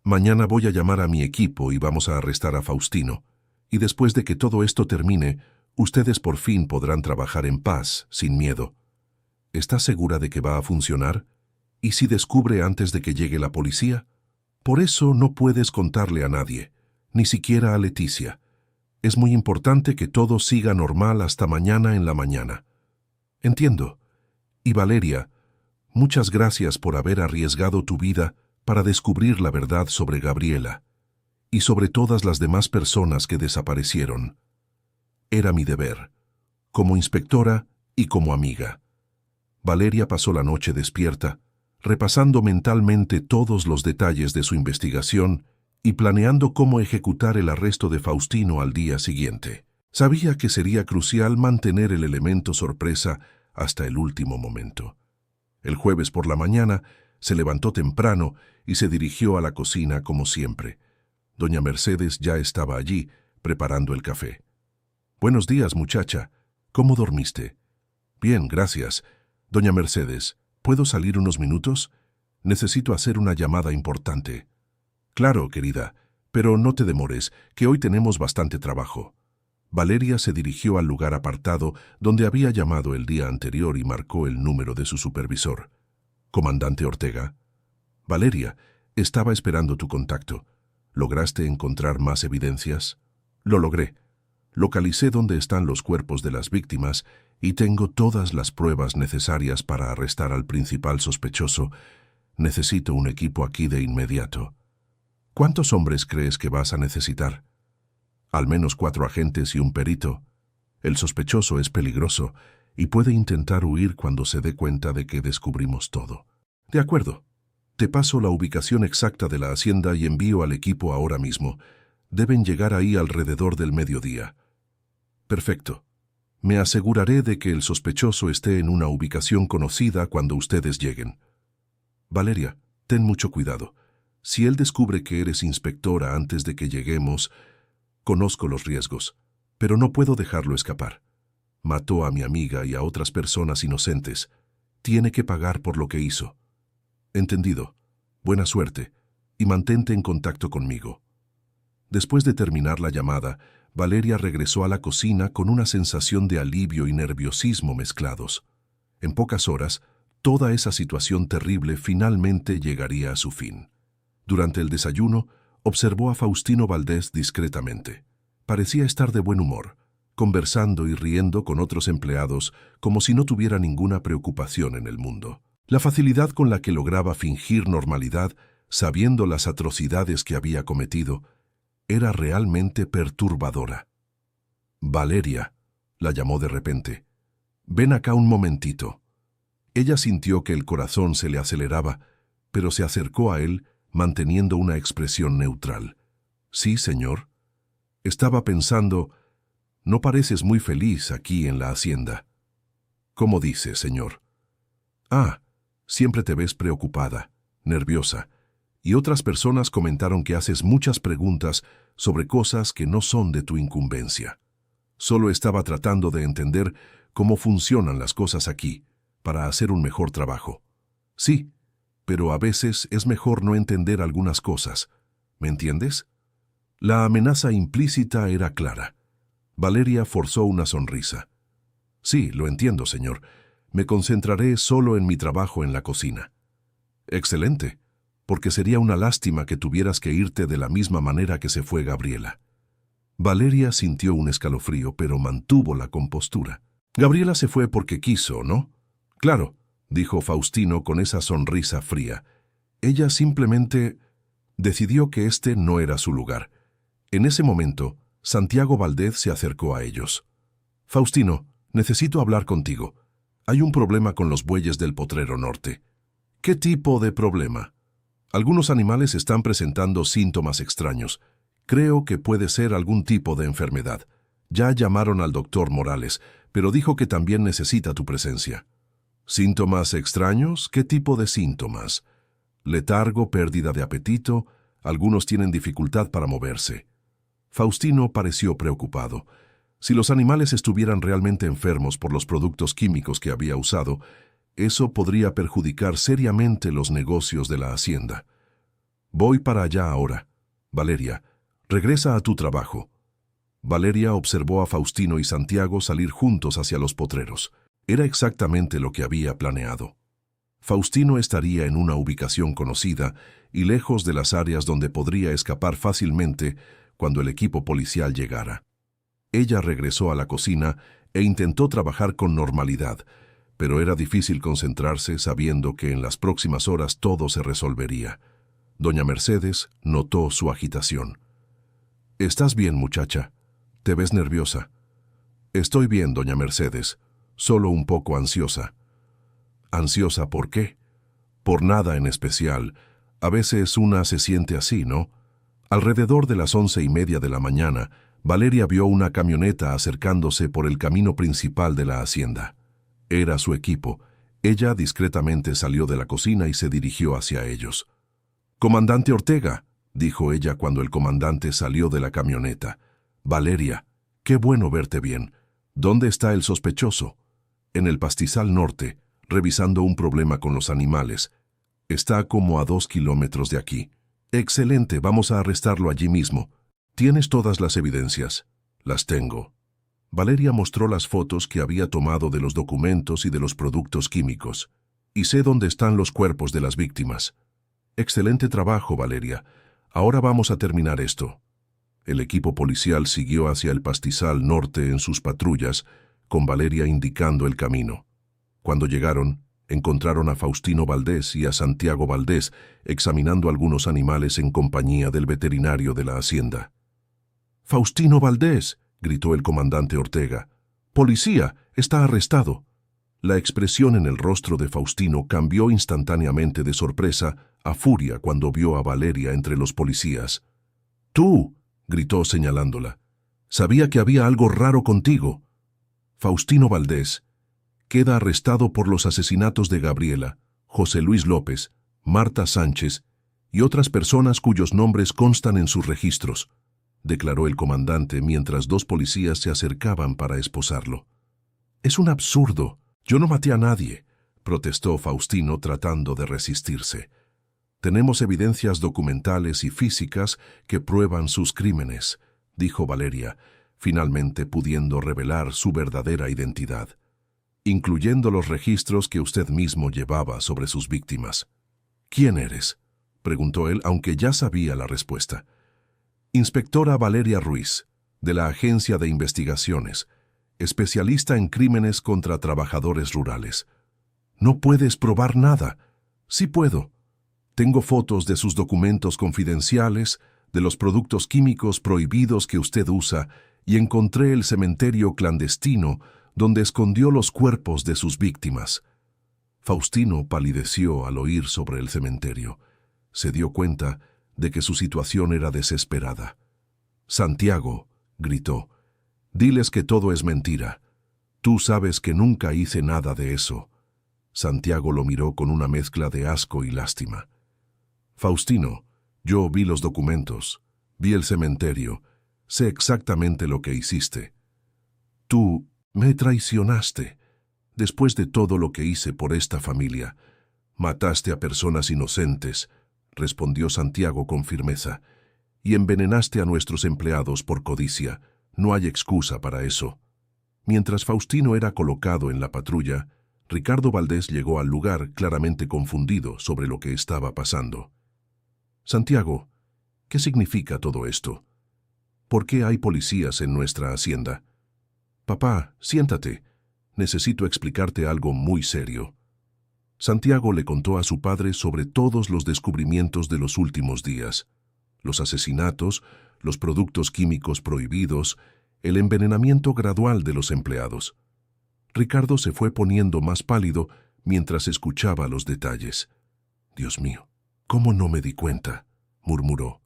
Mañana voy a llamar a mi equipo y vamos a arrestar a Faustino. Y después de que todo esto termine, ustedes por fin podrán trabajar en paz, sin miedo. ¿Estás segura de que va a funcionar? ¿Y si descubre antes de que llegue la policía? Por eso no puedes contarle a nadie, ni siquiera a Leticia. Es muy importante que todo siga normal hasta mañana en la mañana. Entiendo. Y Valeria, muchas gracias por haber arriesgado tu vida para descubrir la verdad sobre Gabriela y sobre todas las demás personas que desaparecieron. Era mi deber, como inspectora y como amiga. Valeria pasó la noche despierta, repasando mentalmente todos los detalles de su investigación y planeando cómo ejecutar el arresto de Faustino al día siguiente. Sabía que sería crucial mantener el elemento sorpresa hasta el último momento. El jueves por la mañana se levantó temprano y se dirigió a la cocina como siempre. Doña Mercedes ya estaba allí, preparando el café. «Buenos días, muchacha. ¿Cómo dormiste?» «Bien, gracias. Doña Mercedes, ¿puedo salir unos minutos? Necesito hacer una llamada importante». «Claro, querida, pero no te demores, que hoy tenemos bastante trabajo». Valeria se dirigió al lugar apartado donde había llamado el día anterior y marcó el número de su supervisor. «Comandante Ortega». «Valeria, estaba esperando tu contacto. ¿Lograste encontrar más evidencias?» «Lo logré. Localicé dónde están los cuerpos de las víctimas y tengo todas las pruebas necesarias para arrestar al principal sospechoso. Necesito un equipo aquí de inmediato». «¿Cuántos hombres crees que vas a necesitar?» «Al menos 4 agentes y un perito. El sospechoso es peligroso y puede intentar huir cuando se dé cuenta de que descubrimos todo». «De acuerdo. Te paso la ubicación exacta de la hacienda y envío al equipo ahora mismo. Deben llegar ahí alrededor del mediodía». «Perfecto. Me aseguraré de que el sospechoso esté en una ubicación conocida cuando ustedes lleguen». «Valeria, ten mucho cuidado. Si él descubre que eres inspectora antes de que lleguemos, conozco los riesgos, pero no puedo dejarlo escapar. Mató a mi amiga y a otras personas inocentes. Tiene que pagar por lo que hizo». «Entendido. Buena suerte, y mantente en contacto conmigo». Después de terminar la llamada, Valeria regresó a la cocina con una sensación de alivio y nerviosismo mezclados. En pocas horas, toda esa situación terrible finalmente llegaría a su fin. Durante el desayuno, observó a Faustino Valdés discretamente. Parecía estar de buen humor, conversando y riendo con otros empleados como si no tuviera ninguna preocupación en el mundo. La facilidad con la que lograba fingir normalidad, sabiendo las atrocidades que había cometido, era realmente perturbadora. «Valeria», la llamó de repente. «Ven acá un momentito». Ella sintió que el corazón se le aceleraba, pero se acercó a él, manteniendo una expresión neutral. «Sí, señor». Estaba pensando, «No pareces muy feliz aquí en la hacienda». «¿Cómo dice, señor?» «Ah, siempre te ves preocupada, nerviosa, y otras personas comentaron que haces muchas preguntas sobre cosas que no son de tu incumbencia». Solo estaba tratando de entender cómo funcionan las cosas aquí, para hacer un mejor trabajo. Sí, pero a veces es mejor no entender algunas cosas. ¿Me entiendes? La amenaza implícita era clara. Valeria forzó una sonrisa. Sí, lo entiendo, señor. Me concentraré solo en mi trabajo en la cocina. Excelente, porque sería una lástima que tuvieras que irte de la misma manera que se fue Gabriela. Valeria sintió un escalofrío, pero mantuvo la compostura. Gabriela se fue porque quiso, ¿no? Claro, dijo Faustino con esa sonrisa fría. Ella simplemente decidió que este no era su lugar. En ese momento, Santiago Valdez se acercó a ellos. Faustino, necesito hablar contigo. Hay un problema con los bueyes del Potrero Norte. ¿Qué tipo de problema? Algunos animales están presentando síntomas extraños. Creo que puede ser algún tipo de enfermedad. Ya llamaron al doctor Morales, pero dijo que también necesita tu presencia. ¿Síntomas extraños? ¿Qué tipo de síntomas? Letargo, pérdida de apetito, algunos tienen dificultad para moverse. Faustino pareció preocupado. Si los animales estuvieran realmente enfermos por los productos químicos que había usado, eso podría perjudicar seriamente los negocios de la hacienda. Voy para allá ahora. Valeria, regresa a tu trabajo. Valeria observó a Faustino y Santiago salir juntos hacia los potreros. Era exactamente lo que había planeado. Faustino estaría en una ubicación conocida y lejos de las áreas donde podría escapar fácilmente cuando el equipo policial llegara. Ella regresó a la cocina e intentó trabajar con normalidad, pero era difícil concentrarse sabiendo que en las próximas horas todo se resolvería. Doña Mercedes notó su agitación. «¿Estás bien, muchacha? Te ves nerviosa». «Estoy bien, doña Mercedes, solo un poco ansiosa». «¿Ansiosa por qué?» «Por nada en especial. A veces una se siente así, ¿no?» Alrededor de las 11:30 de la mañana, Valeria vio una camioneta acercándose por el camino principal de la hacienda. Era su equipo. Ella discretamente salió de la cocina y se dirigió hacia ellos. «Comandante Ortega», dijo ella cuando el comandante salió de la camioneta. «Valeria, qué bueno verte bien. ¿Dónde está el sospechoso?» «En el pastizal norte, revisando un problema con los animales. Está como a 2 kilómetros de aquí». «Excelente, vamos a arrestarlo allí mismo. ¿Tienes todas las evidencias?» «Las tengo». Valeria mostró las fotos que había tomado de los documentos y de los productos químicos. «Y sé dónde están los cuerpos de las víctimas». «Excelente trabajo, Valeria. Ahora vamos a terminar esto». El equipo policial siguió hacia el pastizal norte en sus patrullas, con Valeria indicando el camino. Cuando llegaron, encontraron a Faustino Valdez y a Santiago Valdez examinando algunos animales en compañía del veterinario de la hacienda. «¡Faustino Valdez!», gritó el comandante Ortega. «¡Policía! ¡Está arrestado!». La expresión en el rostro de Faustino cambió instantáneamente de sorpresa a furia cuando vio a Valeria entre los policías. «¡Tú!», gritó señalándola. «Sabía que había algo raro contigo». Faustino Valdez queda arrestado por los asesinatos de Gabriela, José Luis López, Marta Sánchez y otras personas cuyos nombres constan en sus registros, declaró el comandante mientras 2 policías se acercaban para esposarlo. «Es un absurdo. Yo no maté a nadie», protestó Faustino tratando de resistirse. «Tenemos evidencias documentales y físicas que prueban sus crímenes», dijo Valeria, finalmente pudiendo revelar su verdadera identidad, incluyendo los registros que usted mismo llevaba sobre sus víctimas. «¿Quién eres?», preguntó él, aunque ya sabía la respuesta. «Inspectora Valeria Ruiz, de la Agencia de Investigaciones, especialista en crímenes contra trabajadores rurales». «No puedes probar nada». «Sí puedo. Tengo fotos de sus documentos confidenciales, de los productos químicos prohibidos que usted usa, y encontré el cementerio clandestino donde escondió los cuerpos de sus víctimas». Faustino palideció al oír sobre el cementerio. se dio cuenta de que su situación era desesperada. «Santiago», gritó, «diles que todo es mentira. Tú sabes que nunca hice nada de eso». Santiago lo miró con una mezcla de asco y lástima. «Faustino, yo vi los documentos, vi el cementerio, sé exactamente lo que hiciste. Tú me traicionaste. Después de todo lo que hice por esta familia, mataste a personas inocentes», respondió Santiago con firmeza, «y envenenaste a nuestros empleados por codicia. No hay excusa para eso». Mientras Faustino era colocado en la patrulla, Ricardo Valdés llegó al lugar claramente confundido sobre lo que estaba pasando. «Santiago, ¿qué significa todo esto? ¿Por qué hay policías en nuestra hacienda?» «Papá, siéntate. Necesito explicarte algo muy serio». Santiago le contó a su padre sobre todos los descubrimientos de los últimos días: los asesinatos, los productos químicos prohibidos, el envenenamiento gradual de los empleados. Ricardo se fue poniendo más pálido mientras escuchaba los detalles. «Dios mío, ¿cómo no me di cuenta?», murmuró.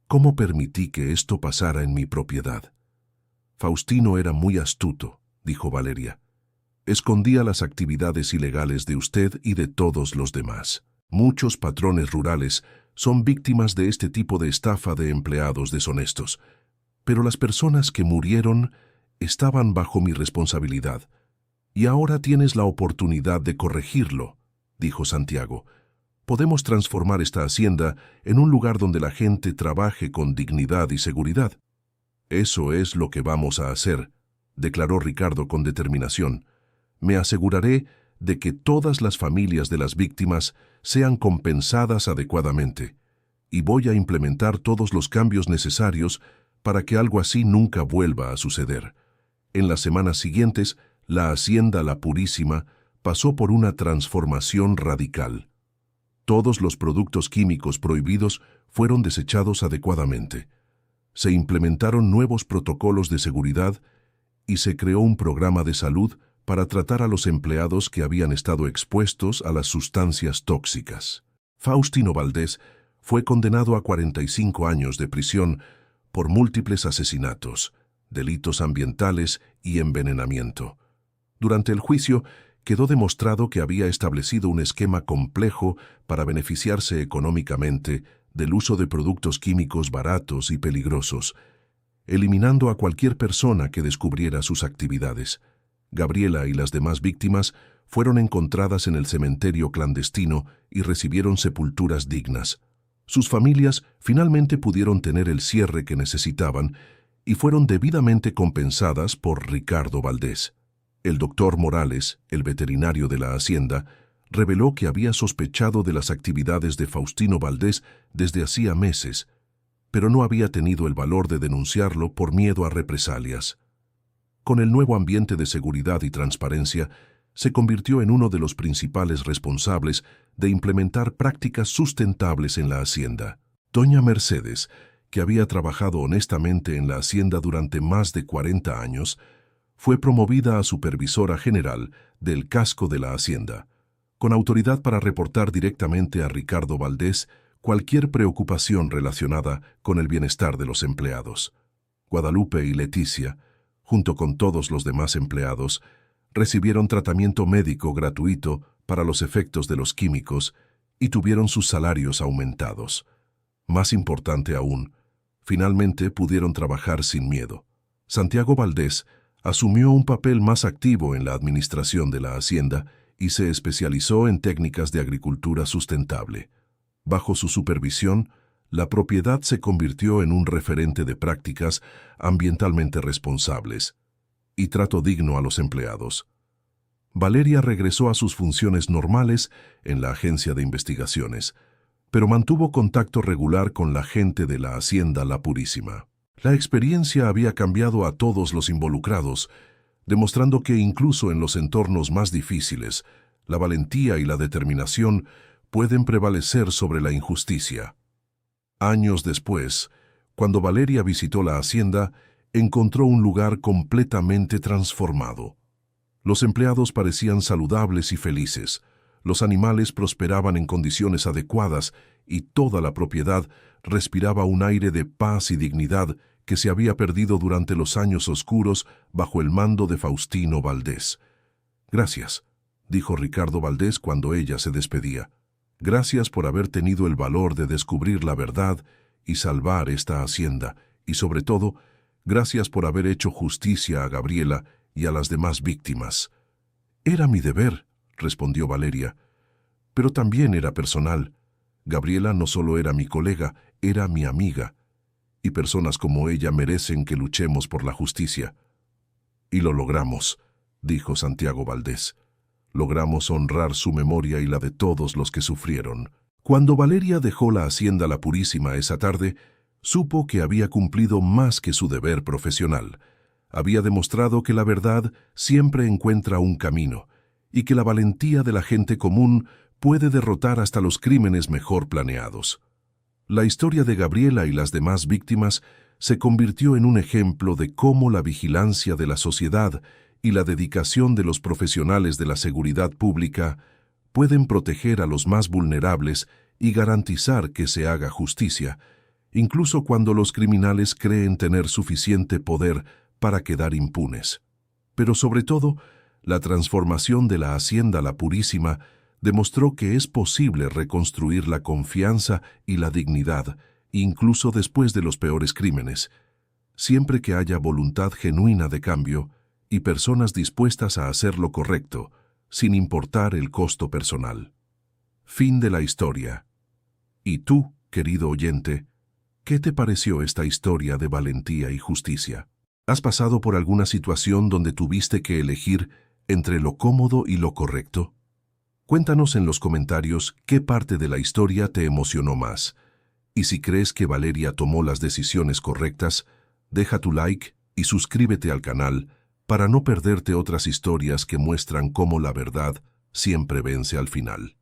«¿Cómo permití que esto pasara en mi propiedad?». «Faustino era muy astuto», dijo Valeria. «Escondía las actividades ilegales de usted y de todos los demás. Muchos patrones rurales son víctimas de este tipo de estafa de empleados deshonestos. Pero las personas que murieron estaban bajo mi responsabilidad. Y ahora tienes la oportunidad de corregirlo», dijo Santiago. «Podemos transformar esta hacienda en un lugar donde la gente trabaje con dignidad y seguridad». «Eso es lo que vamos a hacer», declaró Ricardo con determinación. «Me aseguraré de que todas las familias de las víctimas sean compensadas adecuadamente, y voy a implementar todos los cambios necesarios para que algo así nunca vuelva a suceder». En las semanas siguientes, la hacienda La Purísima pasó por una transformación radical. Todos los productos químicos prohibidos fueron desechados adecuadamente. Se implementaron nuevos protocolos de seguridad y se creó un programa de salud para tratar a los empleados que habían estado expuestos a las sustancias tóxicas. Faustino Valdés fue condenado a 45 años de prisión por múltiples asesinatos, delitos ambientales y envenenamiento. Durante el juicio, quedó demostrado que había establecido un esquema complejo para beneficiarse económicamente del uso de productos químicos baratos y peligrosos, eliminando a cualquier persona que descubriera sus actividades. Gabriela y las demás víctimas fueron encontradas en el cementerio clandestino y recibieron sepulturas dignas. Sus familias finalmente pudieron tener el cierre que necesitaban y fueron debidamente compensadas por Ricardo Valdés. El doctor Morales, el veterinario de la hacienda, reveló que había sospechado de las actividades de Faustino Valdés desde hacía meses, pero no había tenido el valor de denunciarlo por miedo a represalias. Con el nuevo ambiente de seguridad y transparencia, se convirtió en uno de los principales responsables de implementar prácticas sustentables en la hacienda. Doña Mercedes, que había trabajado honestamente en la hacienda durante más de 40 años, fue promovida a supervisora general del casco de la hacienda, con autoridad para reportar directamente a Ricardo Valdés cualquier preocupación relacionada con el bienestar de los empleados. Guadalupe y Leticia, junto con todos los demás empleados, recibieron tratamiento médico gratuito para los efectos de los químicos y tuvieron sus salarios aumentados. Más importante aún, finalmente pudieron trabajar sin miedo. Santiago Valdés asumió un papel más activo en la administración de la hacienda y se especializó en técnicas de agricultura sustentable. Bajo su supervisión, la propiedad se convirtió en un referente de prácticas ambientalmente responsables y trato digno a los empleados. Valeria regresó a sus funciones normales en la agencia de investigaciones, pero mantuvo contacto regular con la gente de la hacienda La Purísima. La experiencia había cambiado a todos los involucrados, demostrando que incluso en los entornos más difíciles, la valentía y la determinación pueden prevalecer sobre la injusticia. Años después, cuando Valeria visitó la hacienda, encontró un lugar completamente transformado. Los empleados parecían saludables y felices, los animales prosperaban en condiciones adecuadas y toda la propiedad respiraba un aire de paz y dignidad que se había perdido durante los años oscuros bajo el mando de Faustino Valdés. «Gracias», dijo Ricardo Valdés cuando ella se despedía. «Gracias por haber tenido el valor de descubrir la verdad y salvar esta hacienda, y sobre todo, gracias por haber hecho justicia a Gabriela y a las demás víctimas». «Era mi deber», respondió Valeria, «pero también era personal. Gabriela no solo era mi colega, era mi amiga, y personas como ella merecen que luchemos por la justicia». «Y lo logramos», dijo Santiago Valdés. «Logramos honrar su memoria y la de todos los que sufrieron». Cuando Valeria dejó la hacienda La Purísima esa tarde, supo que había cumplido más que su deber profesional. Había demostrado que la verdad siempre encuentra un camino, y que la valentía de la gente común puede derrotar hasta los crímenes mejor planeados. La historia de Gabriela y las demás víctimas se convirtió en un ejemplo de cómo la vigilancia de la sociedad y la dedicación de los profesionales de la seguridad pública pueden proteger a los más vulnerables y garantizar que se haga justicia, incluso cuando los criminales creen tener suficiente poder para quedar impunes. Pero sobre todo, la transformación de la Hacienda La Purísima demostró que es posible reconstruir la confianza y la dignidad, incluso después de los peores crímenes, siempre que haya voluntad genuina de cambio y personas dispuestas a hacer lo correcto, sin importar el costo personal. Fin de la historia. ¿Y tú, querido oyente, qué te pareció esta historia de valentía y justicia? ¿Has pasado por alguna situación donde tuviste que elegir entre lo cómodo y lo correcto? Cuéntanos en los comentarios qué parte de la historia te emocionó más. Y si crees que Valeria tomó las decisiones correctas, deja tu like y suscríbete al canal para no perderte otras historias que muestran cómo la verdad siempre vence al final.